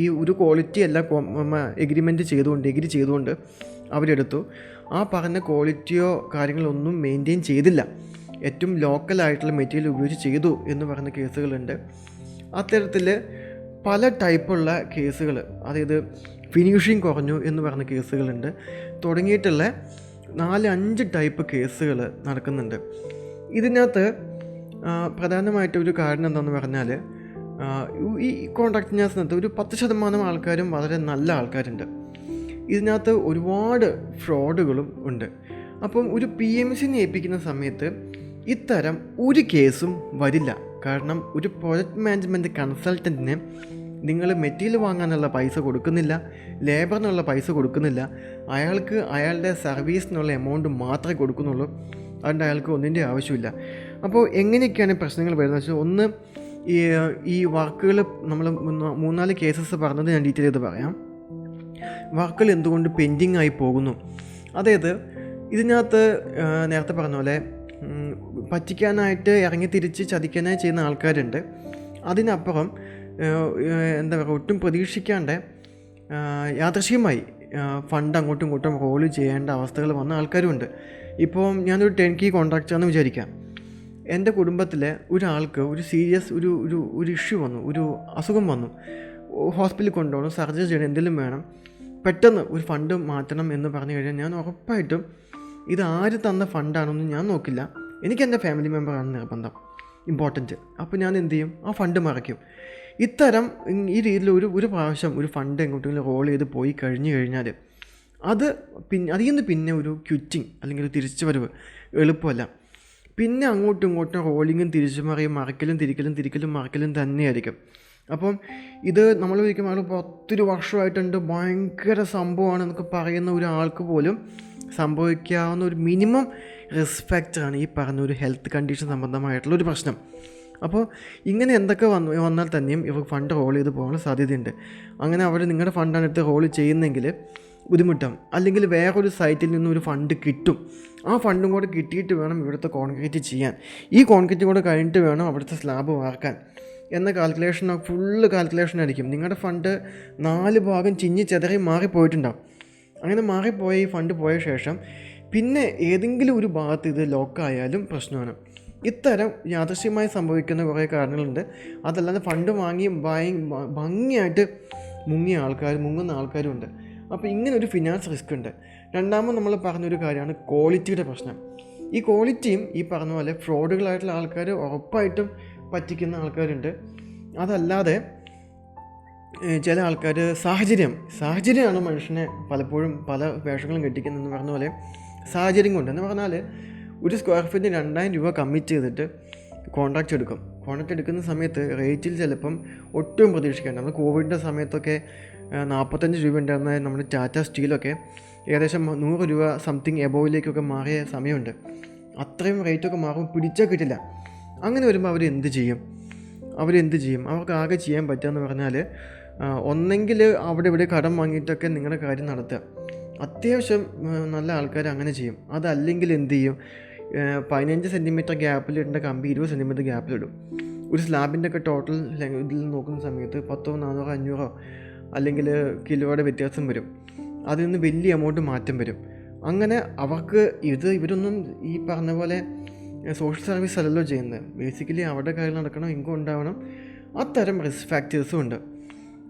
ഈ ഒരു ക്വാളിറ്റി എല്ലാം എഗ്രി ചെയ്തുകൊണ്ട് അവരെടുത്തു. ആ പറഞ്ഞ ക്വാളിറ്റിയോ കാര്യങ്ങളൊന്നും മെയിൻറ്റെയിൻ ചെയ്തില്ല, ഏറ്റവും ലോക്കലായിട്ടുള്ള മെറ്റീരിയൽ ഉപയോഗിച്ച് ചെയ്തു എന്ന് പറയുന്ന കേസുകളുണ്ട്. അത്തരത്തിൽ പല ടൈപ്പുള്ള കേസുകൾ, അതായത് ഫിനിഷിങ് കുറഞ്ഞു എന്ന് പറഞ്ഞ കേസുകളുണ്ട്. തുടങ്ങിയിട്ടുള്ള 4-5 ടൈപ്പ് കേസുകൾ നടക്കുന്നുണ്ട്. ഇതിനകത്ത് പ്രധാനമായിട്ടൊരു കാരണം എന്താണെന്ന് പറഞ്ഞാൽ, ഈ കോൺട്രാക്ടേഴ്സിനകത്ത് ഒരു 10% ആൾക്കാരും വളരെ നല്ല ആൾക്കാരുണ്ട്. ഇതിനകത്ത് ഒരുപാട് ഫ്രോഡുകളും ഉണ്ട്. അപ്പം ഒരു PMCനെ ഏൽപ്പിക്കുന്ന സമയത്ത് ഇത്തരം ഒരു കേസും വരില്ല. കാരണം ഒരു പ്രോജക്റ്റ് മാനേജ്മെൻറ്റ് കൺസൾട്ടൻറ്റിന് നിങ്ങൾ മെറ്റീരിയൽ വാങ്ങാനുള്ള പൈസ കൊടുക്കുന്നില്ല, ലേബറിനുള്ള പൈസ കൊടുക്കുന്നില്ല, അയാൾക്ക് അയാളുടെ സർവീസിനുള്ള എമൗണ്ട് മാത്രമേ കൊടുക്കുന്നുള്ളൂ. അതുകൊണ്ട് അയാൾക്ക് ഒന്നിൻ്റെ ആവശ്യമില്ല. അപ്പോൾ എങ്ങനെയൊക്കെയാണ് പ്രശ്നങ്ങൾ വരുന്നത് വെച്ചാൽ, ഒന്ന് ഈ വർക്കുകൾ നമ്മൾ 3-4 കേസസ് പറഞ്ഞത് ഞാൻ ഡീറ്റെയിൽ ചെയ്ത് പറയാം. വർക്കുകൾ എന്തുകൊണ്ട് പെൻഡിങ് ആയി പോകുന്നു, അതായത് ഇതിനകത്ത് നേരത്തെ പറഞ്ഞ പോലെ പറ്റിക്കാനായിട്ട് ഇറങ്ങി തിരിച്ച് ചതിക്കാനായി ചെയ്യുന്ന ആൾക്കാരുണ്ട്. അതിനപ്പുറം എന്താ പറയുക, ഒട്ടും പ്രതീക്ഷിക്കാണ്ട് യാദൃശ്ചികമായി ഫണ്ട് അങ്ങോട്ടും ഇങ്ങോട്ടും റോൾ ചെയ്യേണ്ട അവസ്ഥകൾ വന്ന ആൾക്കാരുമുണ്ട്. ഇപ്പോൾ ഞാനൊരു 10 കീ കോൺട്രാക്ടറാണെന്ന് വിചാരിക്കാം. എൻ്റെ കുടുംബത്തിലെ ഒരാൾക്ക് ഒരു സീരിയസ് ഒരു ഇഷ്യൂ വന്നു, ഒരു അസുഖം വന്നു, ഹോസ്പിറ്റലിൽ കൊണ്ടുപോകണം, സർജറി ചെയ്യണം, എന്തെങ്കിലും വേണം, പെട്ടെന്ന് ഒരു ഫണ്ട് മാറ്റണം എന്ന് പറഞ്ഞു കഴിഞ്ഞാൽ ഞാൻ ഉറപ്പായിട്ടും ഇത് ആര് തന്ന ഫണ്ടാണെന്ന് ഞാൻ നോക്കില്ല, എനിക്ക് എൻ്റെ ഫാമിലി മെമ്പറാണ് നിർബന്ധം, ഇമ്പോർട്ടൻറ്റ്. അപ്പോൾ ഞാൻ എന്ത് ചെയ്യും, ആ ഫണ്ട് മറയ്ക്കും. ഇത്തരം ഈ രീതിയിൽ ഒരു പ്രാവശ്യം ഒരു ഫണ്ട് എങ്ങോട്ടെങ്കിലും റോൾ ചെയ്ത് പോയി കഴിഞ്ഞാൽ അതിൽ നിന്ന് പിന്നെ ഒരു ക്വിറ്റിങ് അല്ലെങ്കിൽ ഒരു തിരിച്ചു വരവ് എളുപ്പമല്ല. പിന്നെ അങ്ങോട്ടും ഇങ്ങോട്ടും റോളിങ്ങും തിരിക്കലും മറക്കലും തന്നെയായിരിക്കും. അപ്പം ഇത് നമ്മൾ ഒരിക്കലും ഇപ്പോൾ 10 വർഷമായിട്ടുണ്ട്, ഭയങ്കര സംഭവമാണ് എന്നൊക്കെ പറയുന്ന ഒരാൾക്ക് പോലും സംഭവിക്കാവുന്ന ഒരു മിനിമം റിസ്ക് ഫാക്ടറാണ് ഈ പറഞ്ഞൊരു ഹെൽത്ത് കണ്ടീഷൻ സംബന്ധമായിട്ടുള്ളൊരു പ്രശ്നം. അപ്പോൾ ഇങ്ങനെ എന്തൊക്കെ വന്നാൽ തന്നെയും ഇവർക്ക് ഫണ്ട് റോൾ ചെയ്ത് പോകാനുള്ള സാധ്യതയുണ്ട്. അങ്ങനെ അവർ നിങ്ങളുടെ ഫണ്ടാണ് എടുത്ത് റോൾ ചെയ്യുന്നെങ്കിൽ ബുദ്ധിമുട്ടാവും. അല്ലെങ്കിൽ വേറൊരു സൈറ്റിൽ നിന്നും ഒരു ഫണ്ട് കിട്ടും, ആ ഫണ്ടും കൂടെ കിട്ടിയിട്ട് വേണം ഇവിടുത്തെ കോൺക്രീറ്റ് ചെയ്യാൻ, ഈ കോൺക്രീറ്റ് കൂടെ കഴിഞ്ഞിട്ട് വേണം അവിടുത്തെ സ്ലാബ് വാർക്കാൻ എന്ന ഫുള്ള് കാൽക്കുലേഷനായിരിക്കും. നിങ്ങളുടെ ഫണ്ട് 4 ഭാഗം ചിഞ്ഞി ചെതറി മാറിപ്പോയിട്ടുണ്ടാവും. അങ്ങനെ മാറിപ്പോയ ഈ ഫണ്ട് പോയ ശേഷം പിന്നെ ഏതെങ്കിലും ഒരു ഭാഗത്ത് ഇത് ലോക്കായാലും പ്രശ്നമാണ്. ഇത്തരം യാദൃശ്യമായി സംഭവിക്കുന്ന കുറേ കാരണങ്ങളുണ്ട്. അതല്ലാതെ ഫണ്ട് വാങ്ങി ഭംഗിയായിട്ട് മുങ്ങുന്ന ആൾക്കാരും ഉണ്ട്. അപ്പോൾ ഇങ്ങനെ ഒരു ഫിനാൻസ് റിസ്ക് ഉണ്ട്. രണ്ടാമത് നമ്മൾ പറഞ്ഞൊരു കാര്യമാണ് ക്വാളിറ്റിയുടെ പ്രശ്നം. ഈ ക്വാളിറ്റിയും ഈ പറഞ്ഞ പോലെ ഫ്രോഡുകളായിട്ടുള്ള ആൾക്കാർ ഉറപ്പായിട്ടും പറ്റിക്കുന്ന ആൾക്കാരുണ്ട്. അതല്ലാതെ ചില ആൾക്കാർ സാഹചര്യമാണ് മനുഷ്യനെ പലപ്പോഴും പല വേഷങ്ങളും കെട്ടിക്കുന്നതെന്ന് പറഞ്ഞ പോലെ സാഹചര്യം കൊണ്ട് എന്ന് പറഞ്ഞാൽ ഒരു സ്ക്വയർ ഫീറ്റിന് 2000 രൂപ കമ്മിറ്റ് ചെയ്തിട്ട് കോൺട്രാക്റ്റ് എടുക്കും. കോൺട്രാക്റ്റ് എടുക്കുന്ന സമയത്ത് റേറ്റിൽ ചിലപ്പം ഒട്ടും പ്രതീക്ഷിക്കേണ്ട. നമ്മൾ കോവിഡിൻ്റെ സമയത്തൊക്കെ 45 രൂപ ഉണ്ടായിരുന്ന നമ്മുടെ ടാറ്റ സ്റ്റീലൊക്കെ ഏകദേശം 100 രൂപ സംതിങ് എബോവിലേക്കൊക്കെ മാറിയ സമയമുണ്ട്. അത്രയും റേറ്റൊക്കെ മാറും, പിടിച്ചാൽ കിട്ടില്ല. അങ്ങനെ വരുമ്പോൾ അവരെന്ത് ചെയ്യും? അവർക്ക് ആകെ ചെയ്യാൻ പറ്റുകയെന്ന് പറഞ്ഞാൽ ഒന്നെങ്കിൽ അവിടെ ഇവിടെ കടം വാങ്ങിയിട്ടൊക്കെ നിങ്ങളുടെ കാര്യം നടത്തുക. അത്യാവശ്യം നല്ല ആൾക്കാർ അങ്ങനെ ചെയ്യും. അതല്ലെങ്കിൽ എന്ത് ചെയ്യും? 15 സെൻറ്റിമീറ്റർ ഗ്യാപ്പിലിടേണ്ട കമ്പി 20 സെൻറ്റിമീറ്റർ ഗ്യാപ്പിലിടും. ഒരു സ്ലാബിൻ്റെ ഒക്കെ ടോട്ടൽ ഇതിൽ നോക്കുന്ന സമയത്ത് 10, 400, 500 അല്ലെങ്കിൽ കിലോയുടെ വ്യത്യാസം വരും. അതിൽ നിന്ന് വലിയ എമൗണ്ട് മാറ്റം വരും. അങ്ങനെ അവർക്ക് ഇവരൊന്നും ഈ പറഞ്ഞ പോലെ സോഷ്യൽ സർവീസ് അല്ലല്ലോ ചെയ്യുന്നത്. ബേസിക്കലി അവരുടെ കാര്യം നടക്കണം, ഇൻകം ഉണ്ടാവണം. അത്തരം റിസ്ക് ഫാക്ടേഴ്സും ഉണ്ട്.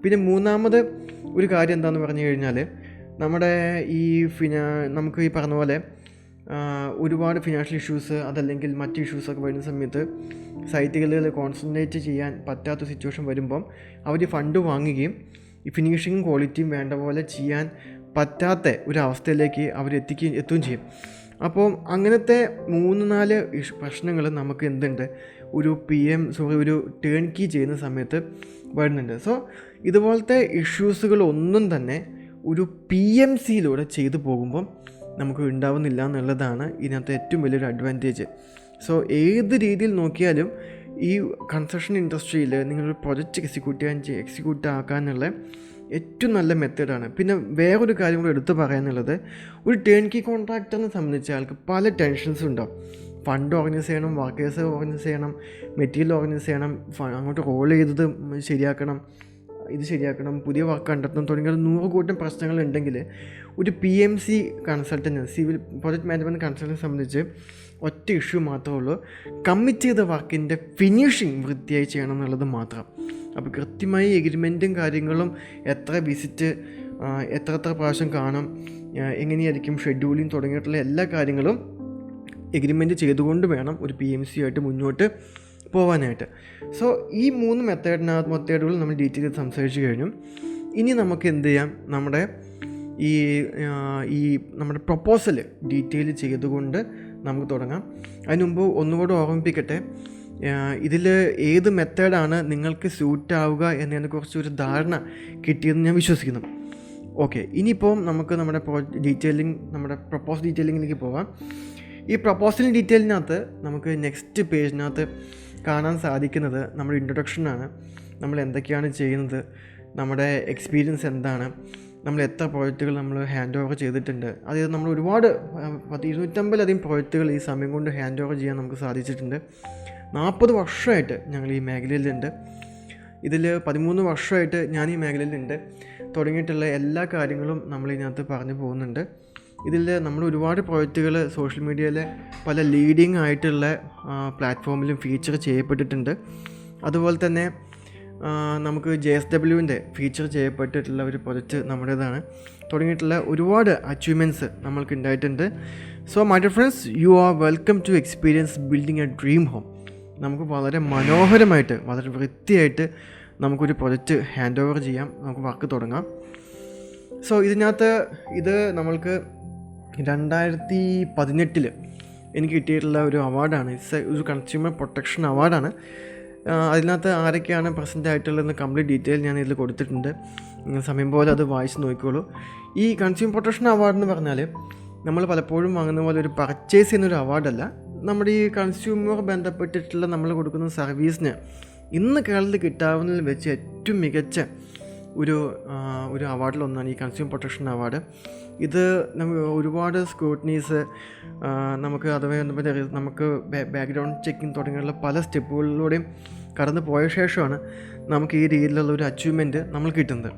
പിന്നെ മൂന്നാമത് ഒരു കാര്യം എന്താണെന്ന് പറഞ്ഞു കഴിഞ്ഞാൽ നമ്മുടെ ഈ നമുക്ക് ഈ പറഞ്ഞ പോലെ ഒരുപാട് ഫിനാൻഷ്യൽ ഇഷ്യൂസ് അതല്ലെങ്കിൽ മറ്റ് ഇഷ്യൂസൊക്കെ വരുന്ന സമയത്ത് സൈറ്റുകളിൽ കോൺസെൻട്രേറ്റ് ചെയ്യാൻ പറ്റാത്ത സിറ്റുവേഷൻ വരുമ്പം അവർ ഫണ്ട് വാങ്ങുകയും ഈ ഫിനിഷിങ്ങും ക്വാളിറ്റിയും വേണ്ട പോലെ ചെയ്യാൻ പറ്റാത്ത ഒരവസ്ഥയിലേക്ക് അവർ എത്തുകയും ചെയ്യും. അപ്പോൾ അങ്ങനത്തെ 3-4 പ്രശ്നങ്ങൾ നമുക്ക് എന്തുണ്ട്, ഒരു ഒരു ടേൺ കീ ചെയ്യുന്ന സമയത്ത് വരുന്നുണ്ട്. സോ ഇതുപോലത്തെ ഇഷ്യൂസുകളൊന്നും തന്നെ ഒരു PMCയിലൂടെ ചെയ്തു പോകുമ്പം നമുക്ക് ഉണ്ടാവുന്നില്ല എന്നുള്ളതാണ് ഇതിനകത്ത് ഏറ്റവും വലിയൊരു അഡ്വാൻറ്റേജ്. സോ ഏത് രീതിയിൽ നോക്കിയാലും ഈ കൺസ്ട്രക്ഷൻ ഇൻഡസ്ട്രിയിൽ നിങ്ങളൊരു പ്രൊജക്റ്റ് എക്സിക്യൂട്ട് ആക്കാനുള്ള ഏറ്റവും നല്ല മെത്തേഡാണ്. പിന്നെ വേറൊരു കാര്യം കൂടി എടുത്തു പറയാനുള്ളത്, ഒരു ടേൺ കീ കോൺട്രാക്ടറിനെ സംബന്ധിച്ച് ആൾക്ക് പല ടെൻഷൻസും ഉണ്ടാവും. ഫണ്ട് ഓർഗനൈസ് ചെയ്യണം, വർക്കേഴ്സ് ഓർഗനൈസ് ചെയ്യണം, മെറ്റീരിയൽ ഓർഗനൈസ് ചെയ്യണം, അങ്ങോട്ട് റോൾ ചെയ്തത് ശരിയാക്കണം, പുതിയ വർക്ക് കണ്ടെത്തണം തുടങ്ങിയ 100 കൂട്ടം പ്രശ്നങ്ങളുണ്ടെങ്കിൽ ഒരു PMC consultant, civil project management കൺസൾട്ടൻറ്റിനെ സംബന്ധിച്ച് ഒറ്റ ഇഷ്യൂ മാത്രമേ ഉള്ളൂ, കമ്മിറ്റ് ചെയ്ത വർക്കിൻ്റെ ഫിനിഷിങ് വൃത്തിയായി ചെയ്യണം എന്നുള്ളത് മാത്രം. അപ്പോൾ കൃത്യമായി എഗ്രിമെൻറ്റും കാര്യങ്ങളും എത്ര വിസിറ്റ്, എത്ര പ്രാവശ്യം കാണും, എങ്ങനെയായിരിക്കും ഷെഡ്യൂളിങ് തുടങ്ങിയിട്ടുള്ള എല്ലാ കാര്യങ്ങളും എഗ്രിമെൻറ്റ് ചെയ്തുകൊണ്ട് വേണം ഒരു PMC ആയിട്ട് മുന്നോട്ട് പോകാനായിട്ട്. സോ ഈ 3 മെത്തേഡുകൾ നമ്മൾ ഡീറ്റെയിൽ സംസാരിച്ച് കഴിഞ്ഞു. ഇനി നമുക്ക് എന്ത് ചെയ്യാം, നമ്മുടെ നമ്മുടെ പ്രൊപ്പോസൽ ഡീറ്റെയിൽ ചെയ്തുകൊണ്ട് നമുക്ക് തുടങ്ങാം. അതിന് മുമ്പ് ഒന്നുകൂടെ ഓർമ്മിപ്പിക്കട്ടെ, ഇതിൽ ഏത് മെത്തേഡാണ് നിങ്ങൾക്ക് സ്യൂട്ട് ആവുക എന്നതിനെക്കുറിച്ച് ഒരു ധാരണ കിട്ടിയെന്ന് ഞാൻ വിശ്വസിക്കുന്നു. ഓക്കെ, ഇനിയിപ്പോൾ നമുക്ക് നമ്മുടെ പ്രൊപ്പോസൽ ഡീറ്റെയിലിങ്ങിലേക്ക് പോകാം. ഈ പ്രൊപ്പോസൽ ഡീറ്റെയിലിനകത്ത് നമുക്ക് നെക്സ്റ്റ് പേജിനകത്ത് കാണാൻ സാധിക്കുന്നത് നമ്മുടെ ഇൻട്രൊഡക്ഷനാണ്. നമ്മൾ എന്തൊക്കെയാണ് ചെയ്യുന്നത്, നമ്മുടെ എക്സ്പീരിയൻസ് എന്താണ്, നമ്മൾ എത്ര പ്രോജക്റ്റുകൾ നമ്മൾ ഹാൻഡ് ഓവർ ചെയ്തിട്ടുണ്ട്. അതായത് നമ്മൾ ഒരുപാട് 250-ലധികം പ്രോജക്റ്റുകൾ ഈ സമയം കൊണ്ട് ഹാൻഡ് ഓവർ ചെയ്യാൻ നമുക്ക് സാധിച്ചിട്ടുണ്ട്. 40 വർഷമായിട്ട് ഞങ്ങൾ ഈ മേഖലയിലുണ്ട്. ഇതിൽ 13 വർഷമായിട്ട് ഞാൻ ഈ മേഖലയിലുണ്ട്. തുടങ്ങിയിട്ടുള്ള എല്ലാ കാര്യങ്ങളും നമ്മളിതിനകത്ത് പറഞ്ഞു പോകുന്നുണ്ട്. ഇതിൽ നമ്മൾ ഒരുപാട് പ്രോജക്റ്റുകൾ സോഷ്യൽ മീഡിയയിലെ പല ലീഡിങ് ആയിട്ടുള്ള പ്ലാറ്റ്ഫോമിലും ഫീച്ചർ ചെയ്യപ്പെട്ടിട്ടുണ്ട്. അതുപോലെ തന്നെ നമുക്ക് JSWൻ്റെ ഫീച്ചർ ചെയ്യപ്പെട്ടിട്ടുള്ള ഒരു പ്രൊജക്റ്റ് നമ്മുടേതാണ്. തുടങ്ങിയിട്ടുള്ള ഒരുപാട് അച്ചീവ്മെൻറ്റ്സ് നമ്മൾക്ക് ഉണ്ടായിട്ടുണ്ട്. So my dear friends, you are welcome to experience building a dream home. നമുക്ക് വളരെ മനോഹരമായിട്ട്, വളരെ വൃത്തിയായിട്ട് നമുക്കൊരു പ്രൊജക്റ്റ് ഹാൻഡ് ഓവർ ചെയ്യാം, നമുക്ക് വർക്ക് തുടങ്ങാം. സോ ഇത് നമ്മൾക്ക് 2018 എനിക്ക് കിട്ടിയിട്ടുള്ള ഒരു അവാർഡാണ്. ഒരു കൺസ്യൂമർ പ്രൊട്ടക്ഷൻ അവാർഡാണ്. അതിനകത്ത് ആരൊക്കെയാണ് പ്രസൻ്റ് ആയിട്ടുള്ളതെന്ന് കംപ്ലീറ്റ് ഡീറ്റെയിൽ ഞാൻ ഇതിൽ കൊടുത്തിട്ടുണ്ട്. സമയം പോലെ അത് വായിച്ച് നോക്കിക്കോളൂ. ഈ കൺസ്യൂമർ പ്രൊട്ടക്ഷൻ അവാർഡ് എന്ന് പറഞ്ഞാൽ നമ്മൾ പലപ്പോഴും വാങ്ങുന്ന പോലെ ഒരു പർച്ചേസ് ചെയ്യുന്നൊരു അവാർഡല്ല. നമ്മുടെ ഈ കൺസ്യൂമർ ബന്ധപ്പെട്ടിട്ടുള്ള നമ്മൾ കൊടുക്കുന്ന സർവീസിന് ഇന്ന് കേരളത്തിൽ കിട്ടാവുന്നതിൽ വെച്ച് ഏറ്റവും മികച്ച ഒരു അവാർഡിലൊന്നാണ് ഈ കൺസ്യൂമർ പ്രൊട്ടക്ഷൻ അവാർഡ്. ഇത് നമുക്ക് ഒരുപാട് സ്ക്രൂട്ടനീസ്, നമുക്ക് നമുക്ക് ബാക്ക്ഗ്രൗണ്ട് ചെക്കിങ് തുടങ്ങിയുള്ള പല സ്റ്റെപ്പുകളിലൂടെയും കടന്നു പോയ ശേഷമാണ് നമുക്ക് ഈ രീതിയിലുള്ള ഒരു അച്ചീവ്മെൻറ്റ് നമ്മൾ കിട്ടുന്നത്.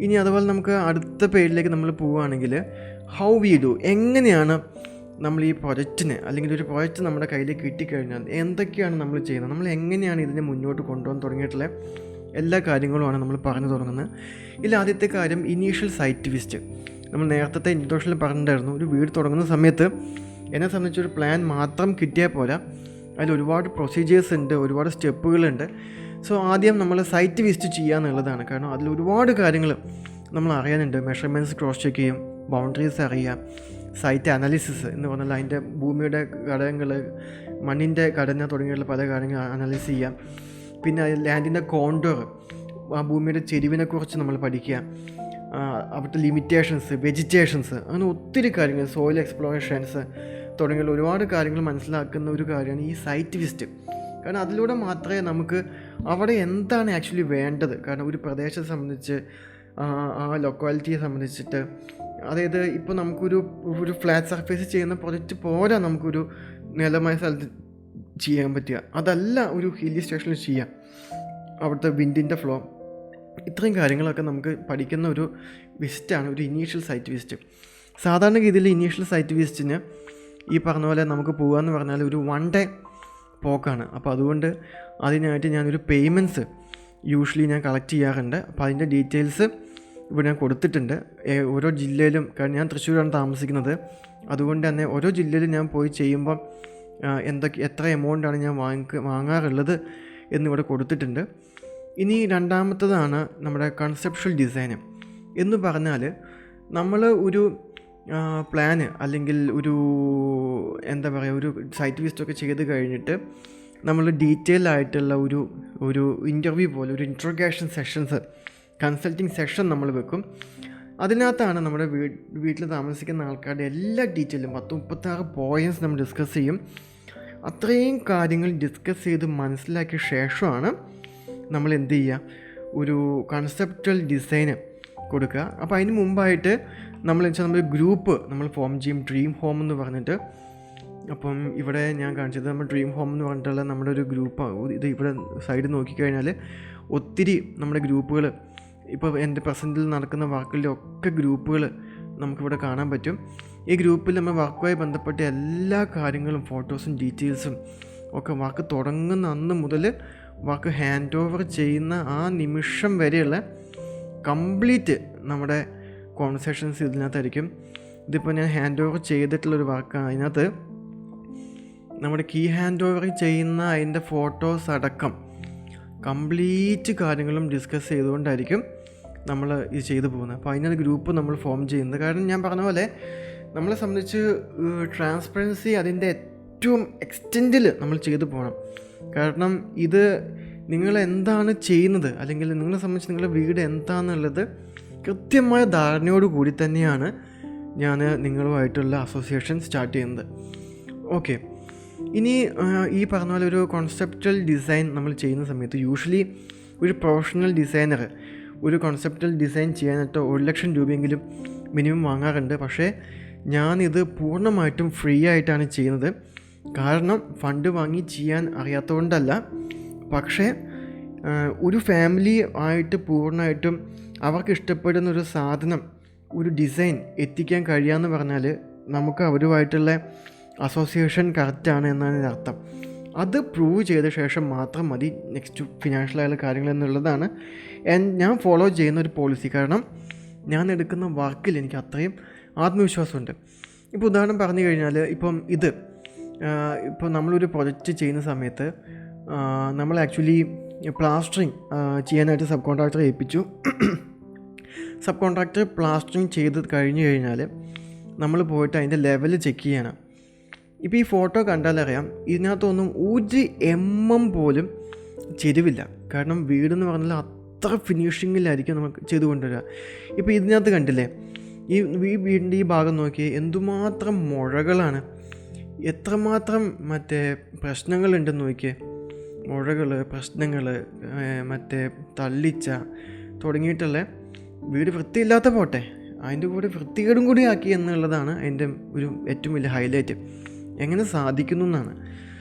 ഇനി അതുപോലെ നമുക്ക് അടുത്ത പേജിലേക്ക് നമ്മൾ പോവുകയാണെങ്കിൽ ഹൗ വി ഡു, എങ്ങനെയാണ് നമ്മൾ ഈ പ്രൊജക്റ്റിന് അല്ലെങ്കിൽ ഒരു പ്രൊജക്റ്റ് നമ്മുടെ കയ്യിലേക്ക് കിട്ടിക്കഴിഞ്ഞാൽ എന്തൊക്കെയാണ് നമ്മൾ ചെയ്യുന്നത്, നമ്മൾ എങ്ങനെയാണ് ഇതിനെ മുന്നോട്ട് കൊണ്ടുപോകാൻ തുടങ്ങിയിട്ടുള്ള എല്ലാ കാര്യങ്ങളുമാണ് നമ്മൾ പറഞ്ഞു തുടങ്ങുന്നത്. ഇതിൽ ആദ്യത്തെ കാര്യം ഇനീഷ്യൽ സൈറ്റ് വിസിറ്റ്. നമ്മൾ നേരത്തെ ഇൻട്രൊഡക്ഷനിൽ പറഞ്ഞിട്ടുണ്ടായിരുന്നു, ഒരു വീട് തുടങ്ങുന്ന സമയത്ത് എന്നെ സംബന്ധിച്ചൊരു പ്ലാൻ മാത്രം കിട്ടിയാൽ പോരാ, അതിൽ ഒരുപാട് പ്രൊസീജിയേഴ്സ് ഉണ്ട്, ഒരുപാട് സ്റ്റെപ്പുകളുണ്ട്. സോ ആദ്യം നമ്മൾ സൈറ്റ് വിസിറ്റ് ചെയ്യുക എന്നുള്ളതാണ്. കാരണം അതിൽ ഒരുപാട് കാര്യങ്ങൾ നമ്മൾ അറിയാനുണ്ട്. മെഷർമെൻറ്റ്സ് ക്രോസ് ചെക്ക് ചെയ്യും, ബൗണ്ടറീസ് അറിയാം, സൈറ്റ് അനാലിസിസ് എന്ന് പറഞ്ഞാൽ അതിൻ്റെ ഭൂമിയുടെ ഘടകങ്ങൾ, മണ്ണിൻ്റെ ഘടന തുടങ്ങിയുള്ള പല കാര്യങ്ങൾ അനലൈസ് ചെയ്യാം. പിന്നെ ലാൻഡിൻ്റെ കോണ്ടോർ, ആ ഭൂമിയുടെ ചെരിവിനെക്കുറിച്ച് നമ്മൾ പഠിക്കുക, അവിടുത്തെ ലിമിറ്റേഷൻസ്, വെജിറ്റേഷൻസ്, അങ്ങനെ ഒത്തിരി കാര്യങ്ങൾ, സോയിൽ എക്സ്പ്ലോറേഷൻസ് തുടങ്ങിയുള്ള ഒരുപാട് കാര്യങ്ങൾ മനസ്സിലാക്കുന്ന ഒരു കാര്യമാണ് ഈ സൈറ്റ് വിസിറ്റ്. കാരണം അതിലൂടെ മാത്രമേ നമുക്ക് അവിടെ എന്താണ് ആക്ച്വലി വേണ്ടത്, കാരണം ഒരു പ്രദേശത്തെ സംബന്ധിച്ച്, ആ ലൊക്കാലിറ്റിയെ സംബന്ധിച്ചിട്ട്, അതായത് ഇപ്പോൾ നമുക്കൊരു ഫ്ലാറ്റ് സർഫേസ് ചെയ്യുന്ന പ്രൊജക്റ്റ് പോരാ നമുക്കൊരു നിലമായ സ്ഥലത്ത് ചെയ്യാൻ പറ്റുക, അതല്ല ഒരു ഹില്ലി സ്റ്റേഷനിൽ ചെയ്യാം. അവിടുത്തെ വിൻഡിൻ്റെ ഫ്ലോ, ഇത്രയും കാര്യങ്ങളൊക്കെ നമുക്ക് പഠിക്കുന്ന ഒരു വിസിറ്റാണ് ഒരു ഇനീഷ്യൽ സൈറ്റ് വിസിറ്റ്. സാധാരണ രീതിയിൽ ഇനീഷ്യൽ സൈറ്റ് വിസിറ്റിന് ഈ പറഞ്ഞ പോലെ നമുക്ക് പോകാമെന്ന് പറഞ്ഞാൽ ഒരു 1 ഡേ പോക്കാണ്. അപ്പോൾ അതുകൊണ്ട് അതിനായിട്ട് ഞാനൊരു പേയ്മെൻറ്റ്സ് യൂഷ്വലി ഞാൻ കളക്ട് ചെയ്യാറുണ്ട്. അപ്പോൾ അതിൻ്റെ ഡീറ്റെയിൽസ് ഇവിടെ ഞാൻ കൊടുത്തിട്ടുണ്ട്. ഓരോ ജില്ലയിലും, കാരണം ഞാൻ തൃശ്ശൂരാണ് താമസിക്കുന്നത്, അതുകൊണ്ട് തന്നെ ഓരോ ജില്ലയിലും ഞാൻ പോയി ചെയ്യുമ്പം എത്ര എമൗണ്ടാണ് ഞാൻ വാങ്ങാറുള്ളത് എന്നിവിടെ കൊടുത്തിട്ടുണ്ട്. ഇനി രണ്ടാമത്തതാണ് നമ്മുടെ കൺസെപ്ച്വൽ ഡിസൈന് എന്ന് പറഞ്ഞാൽ, നമ്മൾ ഒരു പ്ലാന് അല്ലെങ്കിൽ ഒരു എന്താ പറയുക, ഒരു സൈറ്റ് വിസിറ്റൊക്കെ ചെയ്ത് കഴിഞ്ഞിട്ട് നമ്മൾ ഡീറ്റെയിൽ ആയിട്ടുള്ള ഒരു ഇൻ്റർവ്യൂ പോലെ ഒരു ഇൻട്രോഗേഷൻ സെഷൻസ്, കൺസൾട്ടിങ് സെഷൻ നമ്മൾ വെക്കും. അതിനകത്താണ് നമ്മുടെ വീട്ടിൽ താമസിക്കുന്ന ആൾക്കാരുടെ എല്ലാ ഡീറ്റെയിലും 36 പോയിൻറ്റ്സ് നമ്മൾ ഡിസ്കസ് ചെയ്യും. അത്രയും കാര്യങ്ങൾ ഡിസ്കസ് ചെയ്ത് മനസ്സിലാക്കിയ ശേഷമാണ് നമ്മൾ എന്ത് ചെയ്യുക, ഒരു കൺസെപ്റ്റൽ ഡിസൈന് കൊടുക്കുക. അപ്പോൾ അതിന് മുമ്പായിട്ട് നമ്മൾ ഗ്രൂപ്പ് നമ്മൾ ഫോം ചെയ്യും, ഡ്രീം ഹോം എന്ന് പറഞ്ഞിട്ട്. അപ്പം ഇവിടെ ഞാൻ കാണിച്ചത് നമ്മൾ ഡ്രീം ഹോം എന്ന് പറഞ്ഞിട്ടുള്ള നമ്മുടെ ഒരു ഗ്രൂപ്പാണ്. ഇത് ഇവിടെ സൈഡ് നോക്കിക്കഴിഞ്ഞാൽ ഒത്തിരി നമ്മുടെ ഗ്രൂപ്പുകൾ, ഇപ്പോൾ എൻ്റെ പ്രസൻറ്റിൽ നടക്കുന്ന വർക്കുകളുടെ ഒക്കെ ഗ്രൂപ്പുകൾ നമുക്കിവിടെ കാണാൻ പറ്റും. ഈ ഗ്രൂപ്പിൽ നമ്മൾ വർക്കുമായി ബന്ധപ്പെട്ട എല്ലാ കാര്യങ്ങളും, ഫോട്ടോസും ഡീറ്റെയിൽസും ഒക്കെ വർക്ക് തുടങ്ങുന്ന അന്ന് മുതൽ വർക്ക് ഹാൻഡ് ഓവർ ചെയ്യുന്ന ആ നിമിഷം വരെയുള്ള കംപ്ലീറ്റ് നമ്മുടെ കോൺവെർസേഷൻസ് ഇതിനകത്തായിരിക്കും. ഇതിപ്പോൾ ഞാൻ ഹാൻഡ് ഓവർ ചെയ്തിട്ടുള്ളൊരു വർക്കാണ്. അതിനകത്ത് നമ്മുടെ കീ ഹാൻഡ് ഓവർ ചെയ്യുന്ന അതിൻ്റെ ഫോട്ടോസ് അടക്കം കംപ്ലീറ്റ് കാര്യങ്ങളും ഡിസ്കസ് ചെയ്തുകൊണ്ടായിരിക്കും നമ്മൾ ഇത് ചെയ്തു പോകുന്നത്. അപ്പോൾ അതിനൊരു ഗ്രൂപ്പ് നമ്മൾ ഫോം ചെയ്യുന്നത്. കാരണം ഞാൻ പറഞ്ഞ പോലെ നമ്മളെ സംബന്ധിച്ച് ട്രാൻസ്പെറൻസി അതിൻ്റെ ഏറ്റവും എക്സ്റ്റെൻഡിൽ നമ്മൾ ചെയ്തു പോകണം. കാരണം ഇത് നിങ്ങൾ എന്താണ് ചെയ്യുന്നത്, അല്ലെങ്കിൽ നിങ്ങളെ സംബന്ധിച്ച് നിങ്ങളുടെ വീട് എന്താണെന്നുള്ളത് കൃത്യമായ ധാരണയോട് കൂടി തന്നെയാണ് ഞാൻ നിങ്ങളുമായിട്ടുള്ള അസോസിയേഷൻ സ്റ്റാർട്ട് ചെയ്യുന്നത്. ഓക്കെ, ഇനി ഈ പറഞ്ഞ പോലെ ഒരു കോൺസെപ്റ്റൽ ഡിസൈൻ നമ്മൾ ചെയ്യുന്ന സമയത്ത് യൂഷ്വലി ഒരു പ്രൊഫഷണൽ ഡിസൈനർ ഒരു കോൺസെപ്റ്റൽ ഡിസൈൻ ചെയ്യാനായിട്ട് 1 ലക്ഷം രൂപയെങ്കിലും മിനിമം വാങ്ങാറുണ്ട്. പക്ഷേ ഞാനിത് പൂർണ്ണമായിട്ടും ഫ്രീ ആയിട്ടാണ് ചെയ്യുന്നത്. കാരണം ഫണ്ട് വാങ്ങി ചെയ്യാൻ അറിയാത്തതുകൊണ്ടല്ല, പക്ഷേ ഒരു ഫാമിലി ആയിട്ട് പൂർണ്ണമായിട്ടും അവർക്ക് ഇഷ്ടപ്പെടുന്ന ഒരു സാധനം, ഒരു ഡിസൈൻ എത്തിക്കാൻ കഴിയാമെന്ന് പറഞ്ഞാൽ നമുക്ക് അവരുമായിട്ടുള്ള അസോസിയേഷൻ കറക്റ്റാണ് എന്നാണ് അർത്ഥം. അത് പ്രൂവ് ചെയ്ത ശേഷം മാത്രം മതി നെക്സ്റ്റ് ഫിനാൻഷ്യലായുള്ള കാര്യങ്ങൾ എന്നുള്ളതാണ് ഞാൻ ഫോളോ ചെയ്യുന്ന ഒരു പോളിസി. കാരണം ഞാൻ എടുക്കുന്ന വർക്കിൽ എനിക്ക് അത്രയും ആത്മവിശ്വാസമുണ്ട്. ഇപ്പോൾ ഉദാഹരണം പറഞ്ഞു കഴിഞ്ഞാൽ, ഇപ്പോൾ നമ്മളൊരു പ്രൊജക്റ്റ് ചെയ്യുന്ന സമയത്ത് നമ്മൾ ആക്ച്വലി പ്ലാസ്റ്ററിങ് ചെയ്യാനായിട്ട് സബ് കോൺട്രാക്ടറെ ഏൽപ്പിച്ചു. സബ് കോൺട്രാക്ടർ പ്ലാസ്റ്ററിങ് ചെയ്ത് കഴിഞ്ഞ് കഴിഞ്ഞാൽ നമ്മൾ പോയിട്ട് അതിൻ്റെ ലെവൽ ചെക്ക് ചെയ്യണം. ഇപ്പോൾ ഈ ഫോട്ടോ കണ്ടാലറിയാം, ഇതിനകത്തൊന്നും 1 mm പോലും ചെരിവില്ല. കാരണം വീടെന്ന് പറഞ്ഞാൽ അത്ര ഫിനിഷിങ്ങിലായിരിക്കും നമുക്ക് ചെയ്ത് കൊണ്ടുവരിക. ഇപ്പോൾ ഇതിനകത്ത് കണ്ടില്ലേ, ഈ വീടിൻ്റെ ഈ ഭാഗം നോക്കി എന്തുമാത്രം മുഴകളാണ്, എത്രമാത്രം പ്രശ്നങ്ങളുണ്ടെന്ന് നോക്കിയേ. മുഴകൾ, പ്രശ്നങ്ങൾ, തള്ളിച്ച തുടങ്ങിയിട്ടുള്ള വീട് വൃത്തിയില്ലാത്ത പോട്ടെ, അതിൻ്റെ കൂടെ വൃത്തികേടും കൂടി ആക്കി എന്നുള്ളതാണ് അതിൻ്റെ ഒരു ഏറ്റവും വലിയ ഹൈലൈറ്റ്. എങ്ങനെ സാധിക്കുന്നു എന്നാണ്.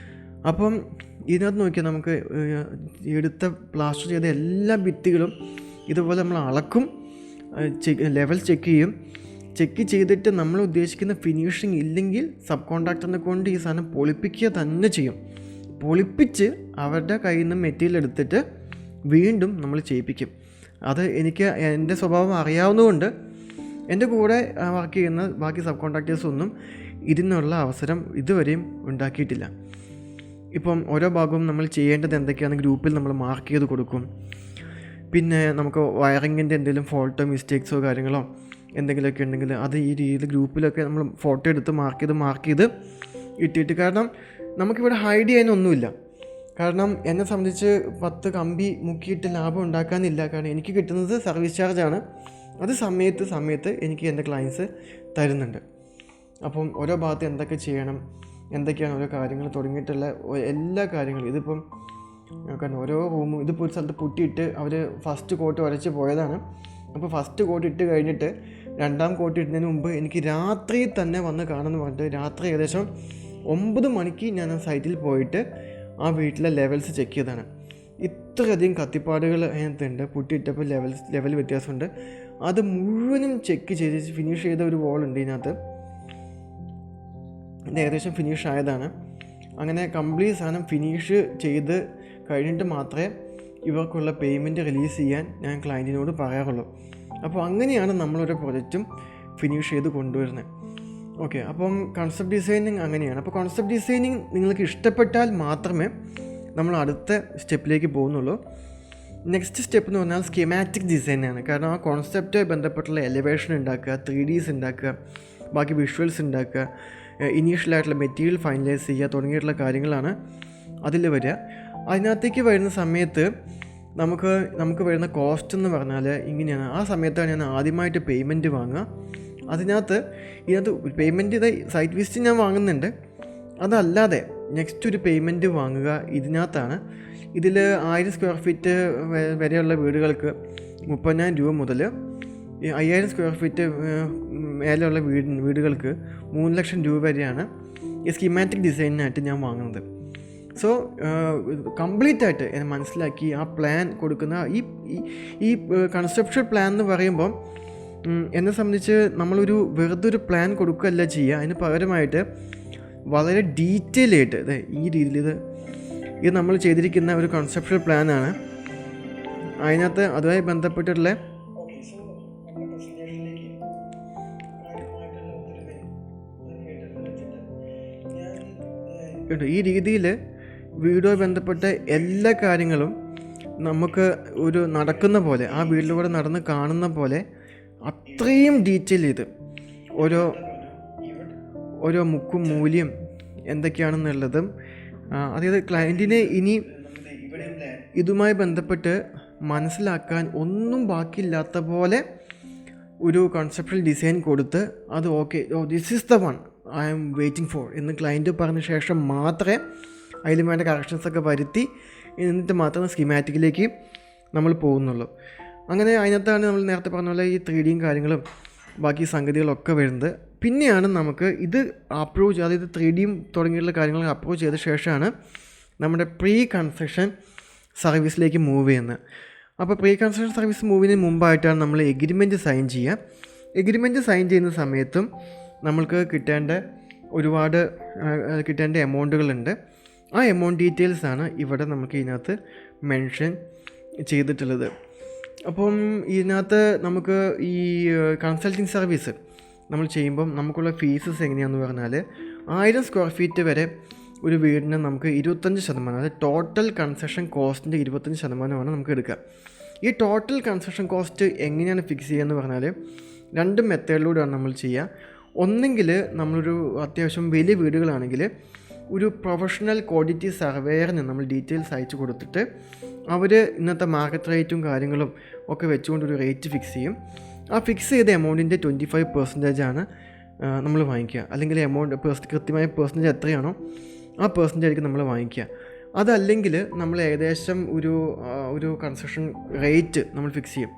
അപ്പം ഇതിനകത്ത് നോക്കിയാൽ നമുക്ക് എടുത്ത പ്ലാസ്റ്റർ ചെയ്ത എല്ലാ ഭിത്തികളും ഇതുപോലെ നമ്മൾ അളക്കും, ലെവൽ ചെക്ക് ചെയ്യും. ചെക്ക് ചെയ്തിട്ട് നമ്മൾ ഉദ്ദേശിക്കുന്ന ഫിനിഷിങ് ഇല്ലെങ്കിൽ സബ് കോൺട്രാക്ടറിനെ കൊണ്ട് ഈ സാധനം പൊളിപ്പിക്കുക തന്നെ ചെയ്യും. പൊളിപ്പിച്ച് അവരുടെ കയ്യിൽ നിന്ന് മെറ്റീരിയൽ എടുത്തിട്ട് വീണ്ടും നമ്മൾ ചെയ്യിപ്പിക്കും. അത് എനിക്ക് എൻ്റെ സ്വഭാവം അറിയാവുന്നതുകൊണ്ട് എൻ്റെ കൂടെ വർക്ക് ചെയ്യുന്ന ബാക്കി സബ് കോൺട്രാക്ടേഴ്സൊന്നും ഇതിനുള്ള അവസരം ഇതുവരെയും ഉണ്ടാക്കിയിട്ടില്ല. ഇപ്പം ഓരോ ഭാഗവും നമ്മൾ ചെയ്യേണ്ടത് എന്തൊക്കെയാണ് ഗ്രൂപ്പിൽ നമ്മൾ മാർക്ക് ചെയ്ത് കൊടുക്കും. പിന്നെ നമുക്ക് വയറിങ്ങിൻ്റെ എന്തെങ്കിലും ഫോൾട്ടോ മിസ്റ്റേക്സോ കാര്യങ്ങളോ എന്തെങ്കിലുമൊക്കെ ഉണ്ടെങ്കിൽ അത് ഈ രീതിയിൽ ഗ്രൂപ്പിലൊക്കെ നമ്മൾ ഫോട്ടോ എടുത്ത് മാർക്ക് ചെയ്ത് ഇട്ടിട്ട്, കാരണം നമുക്കിവിടെ ഹൈഡ് ചെയ്യാനൊന്നുമില്ല. കാരണം എന്നെ സംബന്ധിച്ച് 10 കമ്പി മുക്കിയിട്ട് ലാഭം ഉണ്ടാക്കാനില്ല. കാരണം എനിക്ക് കിട്ടുന്നത് സർവീസ് ചാർജാണ്. അത് സമയത്ത് എനിക്ക് എൻ്റെ ക്ലയൻസ് തരുന്നുണ്ട്. അപ്പം ഓരോ ഭാഗത്ത് എന്തൊക്കെ ചെയ്യണം, എന്തൊക്കെയാണ് ഓരോ കാര്യങ്ങൾ തുടങ്ങിയിട്ടുള്ള എല്ലാ കാര്യങ്ങളും. ഇതിപ്പം കാരണം ഓരോ റൂമും ഇതിപ്പോൾ ഒരു സ്ഥലത്ത് പുട്ടിയിട്ട് അവർ ഫസ്റ്റ് കോട്ട് ഉരച്ച് പോയതാണ്. അപ്പോൾ ഫസ്റ്റ് കോട്ട് ഇട്ട് കഴിഞ്ഞിട്ട് രണ്ടാം കോട്ട് ഇടുന്നതിന് മുമ്പ് എനിക്ക് രാത്രി തന്നെ വന്ന് കാണുമെന്ന് പറഞ്ഞിട്ട് രാത്രി ഏകദേശം 9 മണിക്ക് ഞാൻ ആ സൈറ്റിൽ പോയിട്ട് ആ വീട്ടിലെ ലെവൽസ് ചെക്ക് ചെയ്തതാണ്. ഇത്രയധികം കത്തിപ്പാടുകൾ അതിനകത്തുണ്ട്. പുട്ടിയിട്ടപ്പോൾ ലെവൽ വ്യത്യാസമുണ്ട്. അത് മുഴുവനും ചെക്ക് ചെയ്ത് ഫിനിഷ് ചെയ്ത ഒരു വോളുണ്ട് ഇതിനകത്ത്. ഇത് ഏകദേശം ഫിനിഷ് ആയതാണ്. അങ്ങനെ കംപ്ലീറ്റ് സാധനം ഫിനിഷ് ചെയ്ത് കഴിഞ്ഞിട്ട് മാത്രമേ ഇവർക്കുള്ള പേയ്മെൻറ്റ് റിലീസ് ചെയ്യാൻ ഞാൻ ക്ലയൻറ്റിനോട് പറയാറുള്ളൂ. അപ്പോൾ അങ്ങനെയാണ് നമ്മളൊരു പ്രൊജക്റ്റും ഫിനിഷ് ചെയ്ത് കൊണ്ടുവരുന്നത്. ഓക്കെ, അപ്പം കൺസെപ്റ്റ് ഡിസൈനിങ് അങ്ങനെയാണ്. അപ്പോൾ കൺസെപ്റ്റ് ഡിസൈനിങ് നിങ്ങൾക്ക് ഇഷ്ടപ്പെട്ടാൽ മാത്രമേ നമ്മൾ അടുത്ത സ്റ്റെപ്പിലേക്ക് പോകുന്നുള്ളൂ. നെക്സ്റ്റ് സ്റ്റെപ്പ് എന്ന് പറഞ്ഞാൽ സ്കീമാറ്റിക് ഡിസൈനാണ്. കാരണം ആ കോൺസെപ്റ്റ് ബന്ധപ്പെട്ടുള്ള എലിവേഷൻ ഉണ്ടാക്കുക, 3Ds ഉണ്ടാക്കുക, ബാക്കി വിഷ്വൽസ് ഉണ്ടാക്കുക, ഇനീഷ്യലായിട്ടുള്ള മെറ്റീരിയൽ ഫൈനലൈസ് ചെയ്യുക തുടങ്ങിയിട്ടുള്ള കാര്യങ്ങളാണ് അതിൽ വരിക. അതിനകത്തേക്ക് വരുന്ന സമയത്ത് നമുക്ക് വരുന്ന കോസ്റ്റ് എന്ന് പറഞ്ഞാൽ ഇങ്ങനെയാണ്. ആ സമയത്താണ് ഞാൻ ആദ്യമായിട്ട് പേയ്മെൻറ്റ് വാങ്ങുക. ഇതിനകത്ത് പേയ്മെൻറ്റ് സൈറ്റ് വിസിറ്റ് ഞാൻ വാങ്ങുന്നുണ്ട്. അതല്ലാതെ നെക്സ്റ്റ് ഒരു പേയ്മെൻറ്റ് വാങ്ങുക ഇതിനകത്താണ്. ഇതിൽ 1000 സ്ക്വയർ ഫീറ്റ് വരെയുള്ള വീടുകൾക്ക് 30,000 രൂപ മുതൽ 5000 സ്ക്വയർ ഫീറ്റ് മേലെയുള്ള വീടുകൾക്ക് 3 ലക്ഷം രൂപ വരെയാണ് ഈ സ്കീമാറ്റിക് ഡിസൈനിനായിട്ട് ഞാൻ വാങ്ങുന്നത്. സോ കംപ്ലീറ്റ് ആയിട്ട് എന്നെ മനസ്സിലാക്കി ആ പ്ലാൻ കൊടുക്കുന്ന ഈ കൺസെപ്ച്വൽ പ്ലാൻ എന്ന് പറയുമ്പം എന്നെ സംബന്ധിച്ച് നമ്മളൊരു വെറുതെ ഒരു പ്ലാൻ കൊടുക്കുകയല്ല ചെയ്യുക. അതിന് പകരമായിട്ട് വളരെ ഡീറ്റെയിൽ ആയിട്ട് ഈ രീതിയിൽ ഇത് നമ്മൾ ചെയ്തിരിക്കുന്ന ഒരു കൺസെപ്ച്വൽ പ്ലാനാണ്. അതിനകത്ത് അതുമായി ബന്ധപ്പെട്ടിട്ടുള്ള ഈ രീതിയിൽ വീടുമായി ബന്ധപ്പെട്ട എല്ലാ കാര്യങ്ങളും നമുക്ക് ഒരു നടക്കുന്ന പോലെ, ആ വീട്ടിലൂടെ നടന്ന് കാണുന്ന പോലെ അത്രയും ഡീറ്റെയിൽ ചെയ്ത് ഓരോ മുക്കും മൂല്യം എന്തൊക്കെയാണെന്നുള്ളതും, അതായത് ക്ലയൻറ്റിനെ ഇനി ഇതുമായി ബന്ധപ്പെട്ട് മനസ്സിലാക്കാൻ ഒന്നും ബാക്കിയില്ലാത്ത പോലെ ഒരു കൺസെപ്ച്വൽ ഡിസൈൻ കൊടുത്ത് അത് okay, this is the one I am waiting for എന്ന് ക്ലയൻറ്റ് പറഞ്ഞ ശേഷം മാത്രമേ അതിൽ വേണ്ട കറക്ഷൻസൊക്കെ വരുത്തി എന്നിട്ട് മാത്രമേ സ്കീമാറ്റിക്കിലേക്ക് നമ്മൾ പോകുന്നുള്ളൂ. അങ്ങനെ അതിനകത്താണ് നമ്മൾ നേരത്തെ പറഞ്ഞ പോലെ ഈ 3Dയും കാര്യങ്ങളും ബാക്കി സംഗതികളൊക്കെ വരുന്നത്. പിന്നെയാണ് നമുക്ക് ഇത് അപ്രൂവ് ചെയ്ത്, അതായത് 3Dയും തുടങ്ങിയിട്ടുള്ള കാര്യങ്ങൾ അപ്രൂവ് ചെയ്ത ശേഷമാണ് നമ്മുടെ പ്രീ കൺസ്ട്രക്ഷൻ സർവീസിലേക്ക് മൂവ് ചെയ്യുന്നത്. അപ്പോൾ പ്രീ കൺസ്ട്രക്ഷൻ സർവീസ് മൂവിന് മുമ്പായിട്ടാണ് നമ്മൾ എഗ്രിമെൻറ്റ് സൈൻ ചെയ്യുക. എഗ്രിമെൻറ്റ് സൈൻ ചെയ്യുന്ന സമയത്തും നമ്മൾക്ക് കിട്ടേണ്ട എമൗണ്ടുകളുണ്ട്. ആ എമൗണ്ട് ഡീറ്റെയിൽസാണ് ഇവിടെ നമുക്ക് ഇതിനകത്ത് മെൻഷൻ ചെയ്തിട്ടുള്ളത്. അപ്പം ഇതിനകത്ത് നമുക്ക് ഈ കൺസൾട്ടിങ് സർവീസ് നമ്മൾ ചെയ്യുമ്പം നമുക്കുള്ള ഫീസസ് എങ്ങനെയാണെന്ന് പറഞ്ഞാൽ 1000 സ്ക്വയർ ഫീറ്റ് വരെ ഒരു വീടിന് നമുക്ക് 25%, അതായത് ടോട്ടൽ കൺസ്ട്രക്ഷൻ കോസ്റ്റിൻ്റെ 25% നമുക്ക് എടുക്കുക. ഈ ടോട്ടൽ കൺസ്ട്രക്ഷൻ കോസ്റ്റ് എങ്ങനെയാണ് ഫിക്സ് ചെയ്യുക എന്ന് പറഞ്ഞാൽ 2 മെത്തേഡിലൂടെയാണ് നമ്മൾ ചെയ്യുക. ഒന്നെങ്കിൽ നമ്മളൊരു അത്യാവശ്യം വലിയ വീടുകളാണെങ്കിൽ ഒരു പ്രൊഫഷണൽ ക്വാണ്ടിറ്റി സർവേയറിന് നമ്മൾ ഡീറ്റെയിൽസ് അയച്ചു കൊടുത്തിട്ട് അവർ ഇന്നത്തെ മാർക്കറ്റ് റേറ്റും കാര്യങ്ങളും ഒക്കെ വെച്ചുകൊണ്ടൊരു റേറ്റ് ഫിക്സ് ചെയ്യും. ആ ഫിക്സ് ചെയ്ത എമൗണ്ടിൻ്റെ 25% നമ്മൾ വാങ്ങിക്കുക. അല്ലെങ്കിൽ എമൗണ്ട് കൃത്യമായ പെർസെൻറ്റേജ് എത്രയാണോ ആ പെർസെൻറ്റേജ് ആയിരിക്കും നമ്മൾ വാങ്ങിക്കുക. അതല്ലെങ്കിൽ നമ്മൾ ഏകദേശം ഒരു കൺസ്ട്രക്ഷൻ റേറ്റ് നമ്മൾ ഫിക്സ് ചെയ്യും.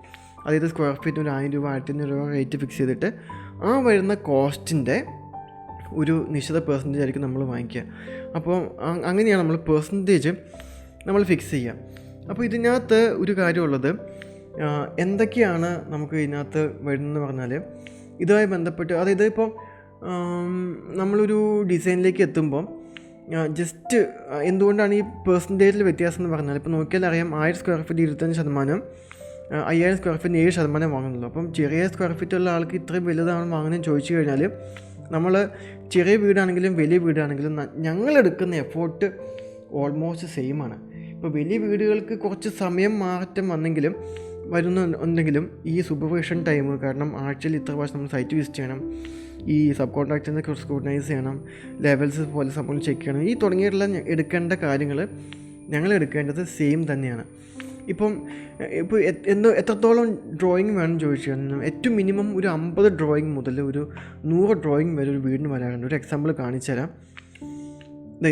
അതായത് സ്ക്വയർ ഫീറ്റ് ഒരു 1000 രൂപ 1500 രൂപ റേറ്റ് ഫിക്സ് ചെയ്തിട്ട് ആ വരുന്ന കോസ്റ്റിൻ്റെ ഒരു നിശ്ചിത പെർസെൻറ്റേജ് ആയിരിക്കും നമ്മൾ വാങ്ങിക്കുക. അപ്പോൾ അങ്ങനെയാണ് നമ്മൾ പെർസെൻറ്റേജ് നമ്മൾ ഫിക്സ് ചെയ്യുക. അപ്പോൾ ഇതിനകത്ത് ഒരു കാര്യമുള്ളത്, എന്തൊക്കെയാണ് നമുക്ക് ഇതിനകത്ത് വരുന്നതെന്ന് പറഞ്ഞാൽ ഇതുമായി ബന്ധപ്പെട്ട്, അതായത് ഇപ്പം നമ്മളൊരു ഡിസൈനിലേക്ക് എത്തുമ്പം ജസ്റ്റ് എന്തുകൊണ്ടാണ് ഈ പെർസെൻറ്റേജിൽ വ്യത്യാസം എന്ന് പറഞ്ഞാൽ, ഇപ്പോൾ നോക്കിയാൽ അറിയാം 1000 സ്ക്വയർ ഫീറ്റ് 25%, 5000 സ്ക്വയർ ഫീറ്റ് 7% വാങ്ങുന്നുള്ളൂ. അപ്പം ചെറിയ സ്ക്വയർ ഫീറ്റ് ഉള്ള ആൾക്ക് ഇത്രയും വലുതാണ് വാങ്ങുന്നതെന്ന് ചോദിച്ചു കഴിഞ്ഞാൽ നമ്മൾ ചെറിയ വീടാണെങ്കിലും വലിയ വീടാണെങ്കിലും ഞങ്ങളെടുക്കുന്ന എഫോർട്ട് ഓൾമോസ്റ്റ് സെയിമാണ്. ഇപ്പോൾ വലിയ വീടുകൾക്ക് കുറച്ച് സമയം മാറ്റം വരുന്നുണ്ടെങ്കിലും ഈ സൂപ്പർവിഷൻ ടൈം, കാരണം ആഴ്ചയിൽ ഇത്ര പ്രാവശ്യം നമ്മൾ സൈറ്റ് വിസിറ്റ് ചെയ്യണം, ഈ സബ് കോൺട്രാക്ടറിനെ സ്ക്രൂട്ടനൈസ് ചെയ്യണം, ലെവൽസ് പോലെ സംഭവം ചെക്ക് ചെയ്യണം, ഈ തുടങ്ങിയിട്ടുള്ള എടുക്കേണ്ട കാര്യങ്ങൾ ഞങ്ങൾ എടുക്കേണ്ടത് സെയിം തന്നെയാണ്. ഇപ്പോൾ എത്രത്തോളം ഡ്രോയിങ് വേണം ചോദിച്ചു കഴിഞ്ഞാൽ ഏറ്റവും മിനിമം ഒരു 50 ഡ്രോയിങ് മുതൽ ഒരു 100 ഡ്രോയിങ് വരെ ഒരു വീടിന് വരാറുണ്ട്. ഒരു എക്സാമ്പിൾ കാണിച്ചു തരാം.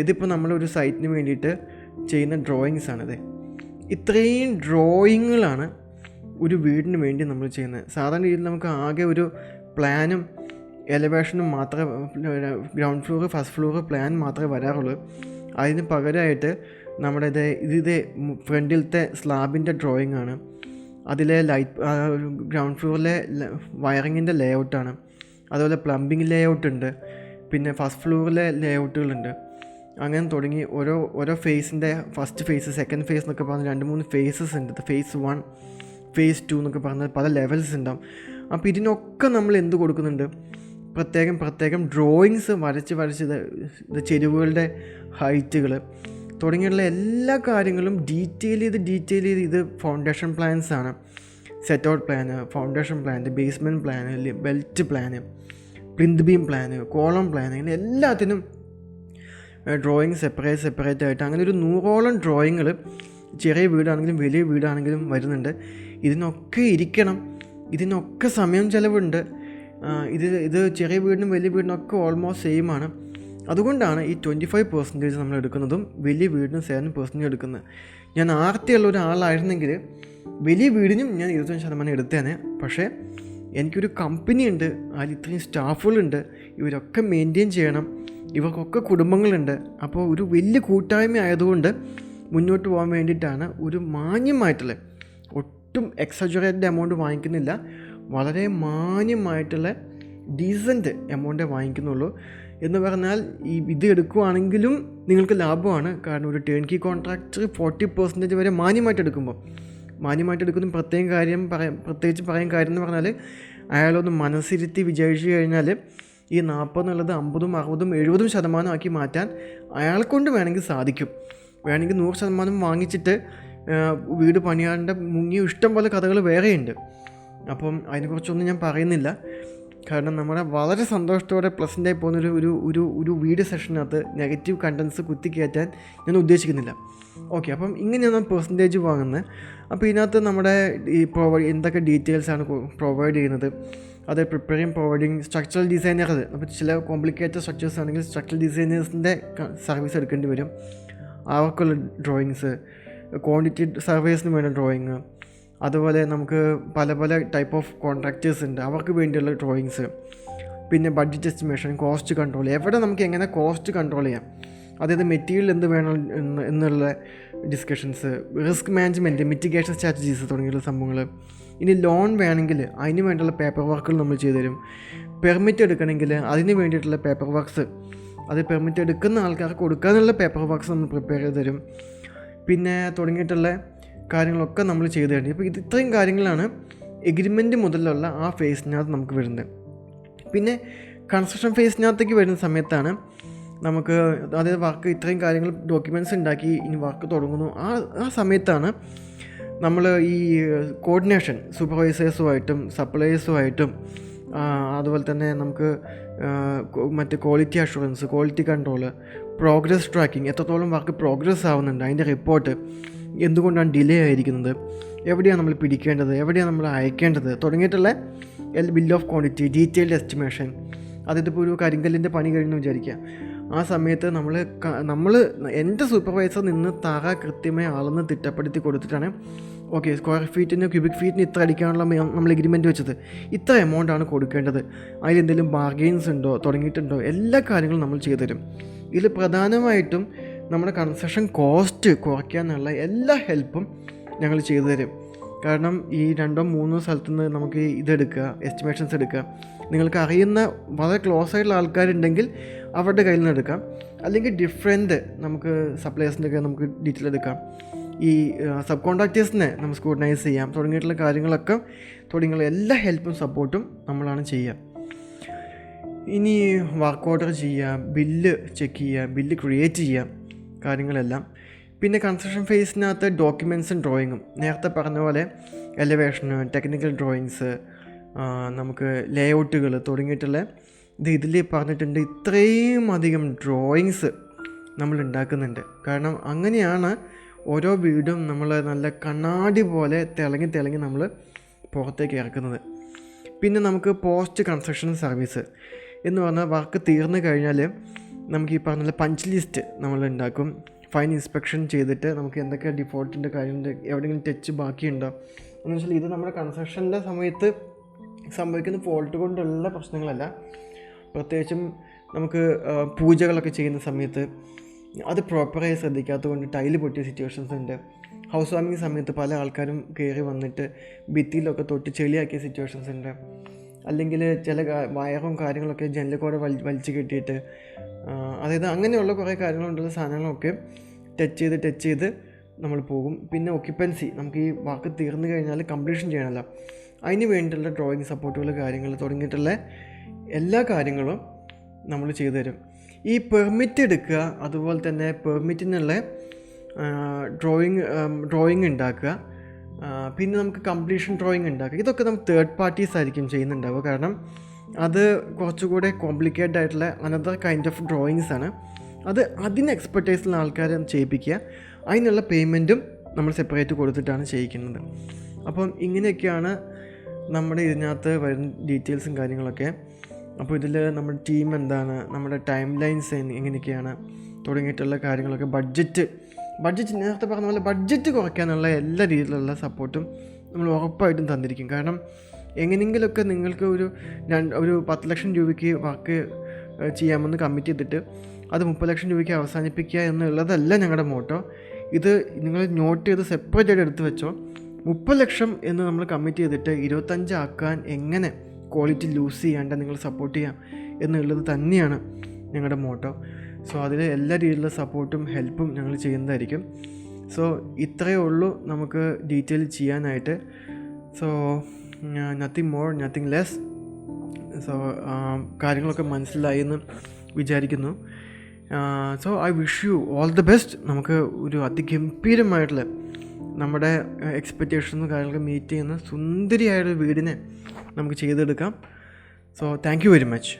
ഇതിപ്പോൾ നമ്മളൊരു സൈറ്റിന് വേണ്ടിയിട്ട് ചെയ്യുന്ന ഡ്രോയിങ്സാണിത്. ഇത്രയും ഡ്രോയിങ്ങുകളാണ് ഒരു വീടിന് വേണ്ടി നമ്മൾ ചെയ്യുന്നത്. സാധാരണ രീതിയിൽ നമുക്ക് ആകെ ഒരു പ്ലാനും എലവേഷനും മാത്രമേ, ground floor first floor plan മാത്രമേ വരാറുള്ളൂ. അതിന് പകരമായിട്ട് നമ്മുടെ ഇത് ഫ്രണ്ടിലത്തെ സ്ലാബിൻ്റെ ഡ്രോയിങ് ആണ്, അതിലെ ലൈറ്റ്, ഗ്രൗണ്ട് ഫ്ലോറിലെ വയറിങ്ങിൻ്റെ ലേ ഔട്ടാണ്, അതുപോലെ പ്ലംബിങ് ലേ ഔട്ട് ഉണ്ട്, പിന്നെ ഫസ്റ്റ് ഫ്ലോറിലെ ലേ ഔട്ടുകളുണ്ട്. അങ്ങനെ തുടങ്ങി ഓരോ ഫേസിൻ്റെ ഫസ്റ്റ് ഫേസ്, സെക്കൻഡ് ഫേസ് എന്നൊക്കെ പറഞ്ഞ് 2-3 ഫേസസ് ഉണ്ട്. ഫേസ് 1, ഫേസ് 2 എന്നൊക്കെ പറഞ്ഞാൽ പല ലെവൽസ് ഉണ്ടാവും. അപ്പോൾ ഇതിനൊക്കെ നമ്മൾ എന്ത് കൊടുക്കുന്നുണ്ട്, പ്രത്യേകം ഡ്രോയിങ്സ് വരച്ച് ഇത് ചെരുവുകളുടെ ഹൈറ്റുകൾ തുടങ്ങിയുള്ള എല്ലാ കാര്യങ്ങളും ഡീറ്റെയിൽ ചെയ്ത് ഇത് ഫൗണ്ടേഷൻ പ്ലാൻസ് ആണ്. Set out plan, foundation plan, basement plan, belt plan, plinth beam plan, column plan, അങ്ങനെ എല്ലാത്തിനും ഡ്രോയിങ് സെപ്പറേറ്റ് ആയിട്ട് അങ്ങനെ ഒരു 100ഓളം ഡ്രോയിങ്ങൾ ചെറിയ വീടാണെങ്കിലും വലിയ വീടാണെങ്കിലും വരുന്നുണ്ട്. ഇതിനൊക്കെ ഇരിക്കണം, ഇതിനൊക്കെ സമയം ചിലവുണ്ട്. ഇത് ചെറിയ വീടിനും വലിയ വീടിനൊക്കെ ഓൾമോസ്റ്റ് സെയിം ആണ്. അതുകൊണ്ടാണ് ഈ 25% നമ്മൾ എടുക്കുന്നതും വലിയ വീടിനും 7% എടുക്കുന്നത്. ഞാൻ ആർത്തിയുള്ള ഒരാളായിരുന്നെങ്കിൽ വലിയ വീടിനും ഞാൻ 25% എടുത്തേനെ. പക്ഷേ എനിക്കൊരു കമ്പനി ഉണ്ട്, അതിൽ ഇത്രയും സ്റ്റാഫുകളുണ്ട്, ഇവരൊക്കെ മെയിൻറ്റെയിൻ ചെയ്യണം, ഇവർക്കൊക്കെ കുടുംബങ്ങളുണ്ട്. അപ്പോൾ ഒരു വലിയ കൂട്ടായ്മ ആയതുകൊണ്ട് മുന്നോട്ട് പോകാൻ വേണ്ടിയിട്ടാണ് ഒരു മാന്യമായിട്ടുള്ള, ഒട്ടും എക്സജറേറ്റഡ് എമൗണ്ട് വാങ്ങിക്കുന്നില്ല, വളരെ മാന്യമായിട്ടുള്ള ഡീസൻറ്റ് എമൗണ്ടേ വാങ്ങിക്കുന്നുള്ളൂ. എന്ന് പറഞ്ഞാൽ ഇത് എടുക്കുകയാണെങ്കിലും നിങ്ങൾക്ക് ലാഭമാണ്. കാരണം ഒരു ടേൺ കീ കോൺട്രാക്ടർ 40% വരെ മാന്യമായിട്ട് എടുക്കുന്ന പ്രത്യേകിച്ച് പറയാൻ കാര്യം എന്ന് പറഞ്ഞാൽ അയാളൊന്ന് മനസ്സിരുത്തി വിചാരിച്ചു കഴിഞ്ഞാൽ ഈ 40 എന്നുള്ളത് 50, 60, 70% ആക്കി മാറ്റാൻ അയാളെക്കൊണ്ട് വേണമെങ്കിൽ സാധിക്കും. വേണമെങ്കിൽ 100% വാങ്ങിച്ചിട്ട് വീട് പണിയാണ്ട് മുങ്ങിയ ഇഷ്ടം പോലെ കഥകൾ വേറെയുണ്ട്. അപ്പം അതിനെക്കുറിച്ചൊന്നും ഞാൻ പറയുന്നില്ല. കാരണം നമ്മുടെ വളരെ സന്തോഷത്തോടെ പ്ലസൻ്റായി പോകുന്നൊരു ഒരു വീഡിയോ സെഷനകത്ത് നെഗറ്റീവ് കണ്ടൻസ് കുത്തിക്കയറ്റാൻ ഞാൻ ഉദ്ദേശിക്കുന്നില്ല. ഓക്കെ, അപ്പം ഇങ്ങനെയാണ് പെർസെൻറ്റേജ് വാങ്ങുന്നത്. അപ്പോൾ ഇതിനകത്ത് നമ്മുടെ ഈ എന്തൊക്കെ ഡീറ്റെയിൽസാണ് പ്രൊവൈഡ് ചെയ്യുന്നത്, അത് പ്രൊവൈഡിങ് സ്ട്രക്ചറൽ ഡിസൈനർ. അപ്പോൾ ചില കോംപ്ലിക്കേറ്റഡ് സ്ട്രക്ചേഴ്സ് ആണെങ്കിൽ സ്ട്രക്ചറൽ ഡിസൈനേഴ്സിൻ്റെ സർവീസ് എടുക്കേണ്ടി വരും. അവർക്കുള്ള ഡ്രോയിങ്സ്, ക്വാണ്ടിറ്റി സർവേസിന് വേണ്ട ഡ്രോയിങ്, അതുപോലെ നമുക്ക് പല ടൈപ്പ് ഓഫ് കോൺട്രാക്ടേഴ്സ് ഉണ്ട്, അവർക്ക് വേണ്ടിയുള്ള ഡ്രോയിങ്സ്, പിന്നെ ബഡ്ജറ്റ് എസ്റ്റിമേഷൻ, കോസ്റ്റ് കൺട്രോൾ, എവിടെ നമുക്ക് എങ്ങനെ കോസ്റ്റ് കൺട്രോൾ ചെയ്യാം, അതായത് മെറ്റീരിയൽ എന്ത് വേണം എന്നുള്ള discussions, risk management, mitigation strategies തുടങ്ങിയുള്ള സംഭവങ്ങൾ. ഇനി ലോൺ വേണമെങ്കിൽ അതിന് വേണ്ടിയുള്ള പേപ്പർ വർക്കുകൾ നമ്മൾ ചെയ്തു തരും. പെർമിറ്റ് എടുക്കണമെങ്കിൽ അതിന് വേണ്ടിയിട്ടുള്ള പേപ്പർ വർക്ക്സ്, അത് പെർമിറ്റ് എടുക്കുന്ന ആൾക്കാർക്ക് കൊടുക്കാനുള്ള പേപ്പർ വർക്ക്സ് നമ്മൾ പ്രിപ്പയർ ചെയ്ത് തരും. പിന്നെ തുടങ്ങിയിട്ടുള്ള കാര്യങ്ങളൊക്കെ നമ്മൾ ചെയ്തു തരും. ഇപ്പോൾ ഇത്രയും കാര്യങ്ങളാണ് എഗ്രിമെൻറ്റ് മുതലുള്ള ആ ഫേസിനകത്ത് നമുക്ക് വരുന്നത്. പിന്നെ കൺസ്ട്രക്ഷൻ ഫേസിനകത്തേക്ക് വരുന്ന സമയത്താണ് നമുക്ക്, അതായത് വർക്ക് ഇത്രയും കാര്യങ്ങൾ ഡോക്യുമെൻറ്റ്സ് ഉണ്ടാക്കി ഇനി വർക്ക് തുടങ്ങുന്നു, ആ സമയത്താണ് നമ്മൾ ഈ കോർഡിനേഷൻ സൂപ്പർവൈസേഴ്സുമായിട്ടും സപ്ലയേഴ്സുമായിട്ടും, അതുപോലെ തന്നെ നമുക്ക് മറ്റ് quality assurance, quality control, progress tracking, എത്രത്തോളം വർക്ക് പ്രോഗ്രസ് ആവുന്നുണ്ട്, അതിൻ്റെ റിപ്പോർട്ട്, എന്തുകൊണ്ടാണ് ഡിലേ ആയിരിക്കുന്നത്, എവിടെയാണ് നമ്മൾ പിടിക്കേണ്ടത്, എവിടെയാണ് നമ്മൾ അയക്കേണ്ടത് തുടങ്ങിയിട്ടുള്ള bill of quantity, detailed estimation. അതിപ്പോൾ ഒരു കരിങ്കല്ലിൻ്റെ പണി കഴിഞ്ഞെന്ന് വിചാരിക്കുക, ആ സമയത്ത് നമ്മൾ എൻ്റെ സൂപ്പർവൈസർ നിന്ന് തറ കൃത്യമായി അളന്ന് തിട്ടപ്പെടുത്തി കൊടുത്തിട്ടാണ് ഓക്കെ സ്ക്വയർ ഫീറ്റിന് ക്യൂബിക് ഫീറ്റിന് ഇത്ര അടിക്കാനുള്ള നമ്മൾ എഗ്രിമെൻറ്റ് വെച്ചത്, ഇത്ര എമൗണ്ടാണ് കൊടുക്കേണ്ടത്, അതിലെന്തെങ്കിലും ബാർഗെയിൻസ് ഉണ്ടോ തുടങ്ങിയിട്ടുണ്ടോ, എല്ലാ കാര്യങ്ങളും നമ്മൾ ചെയ്തു തരും. ഇതിൽ പ്രധാനമായിട്ടും നമ്മുടെ കൺസ്ട്രക്ഷൻ കോസ്റ്റ് കുറയ്ക്കാനുള്ള എല്ലാ ഹെൽപ്പും ഞങ്ങൾ ചെയ്തു തരും. കാരണം ഈ 2-3 സ്ഥലത്തു നിന്ന് നമുക്ക് ഇതെടുക്കുക, എസ്റ്റിമേഷൻസ് എടുക്കുക, നിങ്ങൾക്ക് അറിയുന്ന വളരെ ക്ലോസ് ആയിട്ടുള്ള ആൾക്കാരുണ്ടെങ്കിൽ അവരുടെ കയ്യിൽ നിന്ന് എടുക്കാം, അല്ലെങ്കിൽ ഡിഫറെൻറ്റ് നമുക്ക് സപ്ലയേഴ്സിൻ്റെ ഒക്കെ നമുക്ക് ഡീറ്റെയിൽ എടുക്കാം, ഈ സബ് കോൺട്രാക്ടേഴ്സിനെ നമുക്ക് സ്ക്രൂട്ടനൈസ് ചെയ്യാം തുടങ്ങിയിട്ടുള്ള കാര്യങ്ങളൊക്കെ, തുടങ്ങിയുള്ള എല്ലാ ഹെൽപ്പും സപ്പോർട്ടും നമ്മളാണ് ചെയ്യുക. ഇനി വർക്ക് ഓർഡർ ചെയ്യുക, ബില്ല് ചെക്ക് ചെയ്യുക, ബില്ല് ക്രിയേറ്റ് ചെയ്യുക, കാര്യങ്ങളെല്ലാം. പിന്നെ കൺസ്ട്രക്ഷൻ ഫേസിനകത്ത് ഡോക്യുമെൻറ്റ്സും ഡ്രോയിങ്ങും, നേരത്തെ പറഞ്ഞ പോലെ എലിവേഷന്, ടെക്നിക്കൽ ഡ്രോയിങ്സ്, നമുക്ക് ലേ ഔട്ടുകൾ തുടങ്ങിയിട്ടുള്ള ഇതിൽ പറഞ്ഞിട്ടുണ്ട് ഇത്രയും അധികം ഡ്രോയിങ്സ് നമ്മൾ ഉണ്ടാക്കുന്നുണ്ട്. കാരണം അങ്ങനെയാണ് ഓരോ വീടും നമ്മൾ നല്ല കണ്ണാടി പോലെ തിളങ്ങി നമ്മൾ പുറത്തേക്ക് ഇറക്കുന്നത്. പിന്നെ നമുക്ക് പോസ്റ്റ് കൺസ്ട്രക്ഷൻ സർവീസ് എന്ന് പറഞ്ഞാൽ വർക്ക് തീർന്നു കഴിഞ്ഞാൽ നമുക്ക് ഈ പറഞ്ഞ പഞ്ച് ലിസ്റ്റ് നമ്മൾ ഉണ്ടാക്കും. ഫൈൻ ഇൻസ്പെക്ഷൻ ചെയ്തിട്ട് നമുക്ക് എന്തൊക്കെ ഡിഫോൾട്ടിൻ്റെ കാര്യമുണ്ട്, എവിടെയെങ്കിലും ടച്ച് ബാക്കിയുണ്ടോ എന്ന് വെച്ചാൽ ഇത് നമ്മുടെ കൺസ്ട്രക്ഷൻ്റെ സമയത്ത് സംഭവിക്കുന്ന ഫോൾട്ട് കൊണ്ടുള്ള പ്രശ്നങ്ങളല്ല. പ്രത്യേകിച്ചും നമുക്ക് പൂജകളൊക്കെ ചെയ്യുന്ന സമയത്ത് അത് പ്രോപ്പറായി ശ്രദ്ധിക്കാത്തത് കൊണ്ട് ടൈല് പൊട്ടിയ സിറ്റുവേഷൻസ് ഉണ്ട്. ഹൗസ് വാമിങ് സമയത്ത് പല ആൾക്കാരും കയറി വന്നിട്ട് ഭിത്തിയിലൊക്കെ തൊട്ട് ചെളിയാക്കിയ സിറ്റുവേഷൻസ് ഉണ്ട്. അല്ലെങ്കിൽ ചില വയറും കാര്യങ്ങളൊക്കെ ജനലിൽ വലിച്ചു കെട്ടിയിട്ട് അതായത് അങ്ങനെയുള്ള കുറേ കാര്യങ്ങളുണ്ടുള്ള സാധനങ്ങളൊക്കെ ടച്ച് ചെയ്ത് നമ്മൾ പോകും. പിന്നെ ഒക്യുപ്പൻസി നമുക്ക് ഈ വർക്ക് തീർന്നു കഴിഞ്ഞാൽ കംപ്ലീഷൻ ചെയ്യണമല്ലോ, അതിന് വേണ്ടിയിട്ടുള്ള ഡ്രോയിങ് സപ്പോർട്ടുകൾ കാര്യങ്ങൾ തുടങ്ങിയിട്ടുള്ള എല്ലാ കാര്യങ്ങളും നമ്മൾ ചെയ്തു തരും. ഈ പെർമിറ്റ് എടുക്കുക, അതുപോലെ തന്നെ പെർമിറ്റിനുള്ള ഡ്രോയിങ് ഉണ്ടാക്കുക, പിന്നെ നമുക്ക് കംപ്ലീഷൻ ഡ്രോയിങ് ഉണ്ടാക്കുക. ഇതൊക്കെ നമുക്ക് തേർഡ് പാർട്ടീസ് ആയിരിക്കും ചെയ്യുന്നുണ്ടാവുക. കാരണം അത് കുറച്ചുകൂടെ കോംപ്ലിക്കേറ്റഡ് ആയിട്ടുള്ള അനദർ കൈൻഡ് ഓഫ് ഡ്രോയിങ്സ് ആണ്. അതിന് എക്സ്പെർട്ടൈസുള്ള ആൾക്കാരെ ചെയ്യിപ്പിക്കുക, അതിനുള്ള പേയ്മെൻറ്റും നമ്മൾ സെപ്പറേറ്റ് കൊടുത്തിട്ടാണ് ചെയ്യിക്കുന്നത്. അപ്പം ഇങ്ങനെയൊക്കെയാണ് നമ്മുടെ ഇതിനകത്ത് വരുന്ന ഡീറ്റെയിൽസും കാര്യങ്ങളൊക്കെ. അപ്പോൾ ഇതിൽ നമ്മുടെ ടീം എന്താണ്, നമ്മുടെ ടൈം ലൈൻസ് എങ്ങനെയൊക്കെയാണ് തുടങ്ങിയിട്ടുള്ള കാര്യങ്ങളൊക്കെ, ബഡ്ജറ്റ് നേരത്തെ പറഞ്ഞ പോലെ ബഡ്ജറ്റ് കുറയ്ക്കാനുള്ള എല്ലാ രീതിയിലുള്ള സപ്പോർട്ടും നമ്മൾ ഉറപ്പായിട്ടും തന്നിരിക്കും. കാരണം എങ്ങനെയെങ്കിലുമൊക്കെ നിങ്ങൾക്ക് ഒരു 10 ലക്ഷം രൂപയ്ക്ക് വർക്ക് ചെയ്യാമെന്ന് കമ്മിറ്റ് ചെയ്തിട്ട് അത് 30 ലക്ഷം രൂപയ്ക്ക് അവസാനിപ്പിക്കുക എന്നുള്ളതല്ല ഞങ്ങളുടെ മോട്ടോ. ഇത് നിങ്ങൾ നോട്ട് ചെയ്ത് സെപ്പറേറ്റ് ആയിട്ട് എടുത്ത് വെച്ചോ. 30 ലക്ഷം എന്ന് നമ്മൾ കമ്മിറ്റ് ചെയ്തിട്ട് 25 ആക്കാൻ എങ്ങനെ ക്വാളിറ്റി ലൂസ് ചെയ്യാണ്ട് നിങ്ങൾ സപ്പോർട്ട് ചെയ്യാം എന്നുള്ളത് തന്നെയാണ് ഞങ്ങളുടെ മോട്ടോ. സോ അതിൽ എല്ലാ രീതിയിലുള്ള സപ്പോർട്ടും ഹെൽപ്പും ഞങ്ങൾ ചെയ്യുന്നതായിരിക്കും. സോ ഇത്രയേ ഉള്ളൂ നമുക്ക് ഡീറ്റെയിൽ ചെയ്യാനായിട്ട്. So nothing more nothing less. So കാര്യങ്ങളൊക്കെ മനസ്സിലായി എന്ന് വിചാരിക്കുന്നു. So I wish you all the best. നമുക്ക് ഒരു അതിഗംഭീരമായിട്ടുള്ള നമ്മുടെ എക്സ്പെക്റ്റേഷൻസും കാര്യങ്ങളൊക്കെ മീറ്റ് ചെയ്യുന്ന സുന്ദരിയായൊരു വീടിനെ നമുക്ക് ചെയ്തെടുക്കാം. So thank you very much.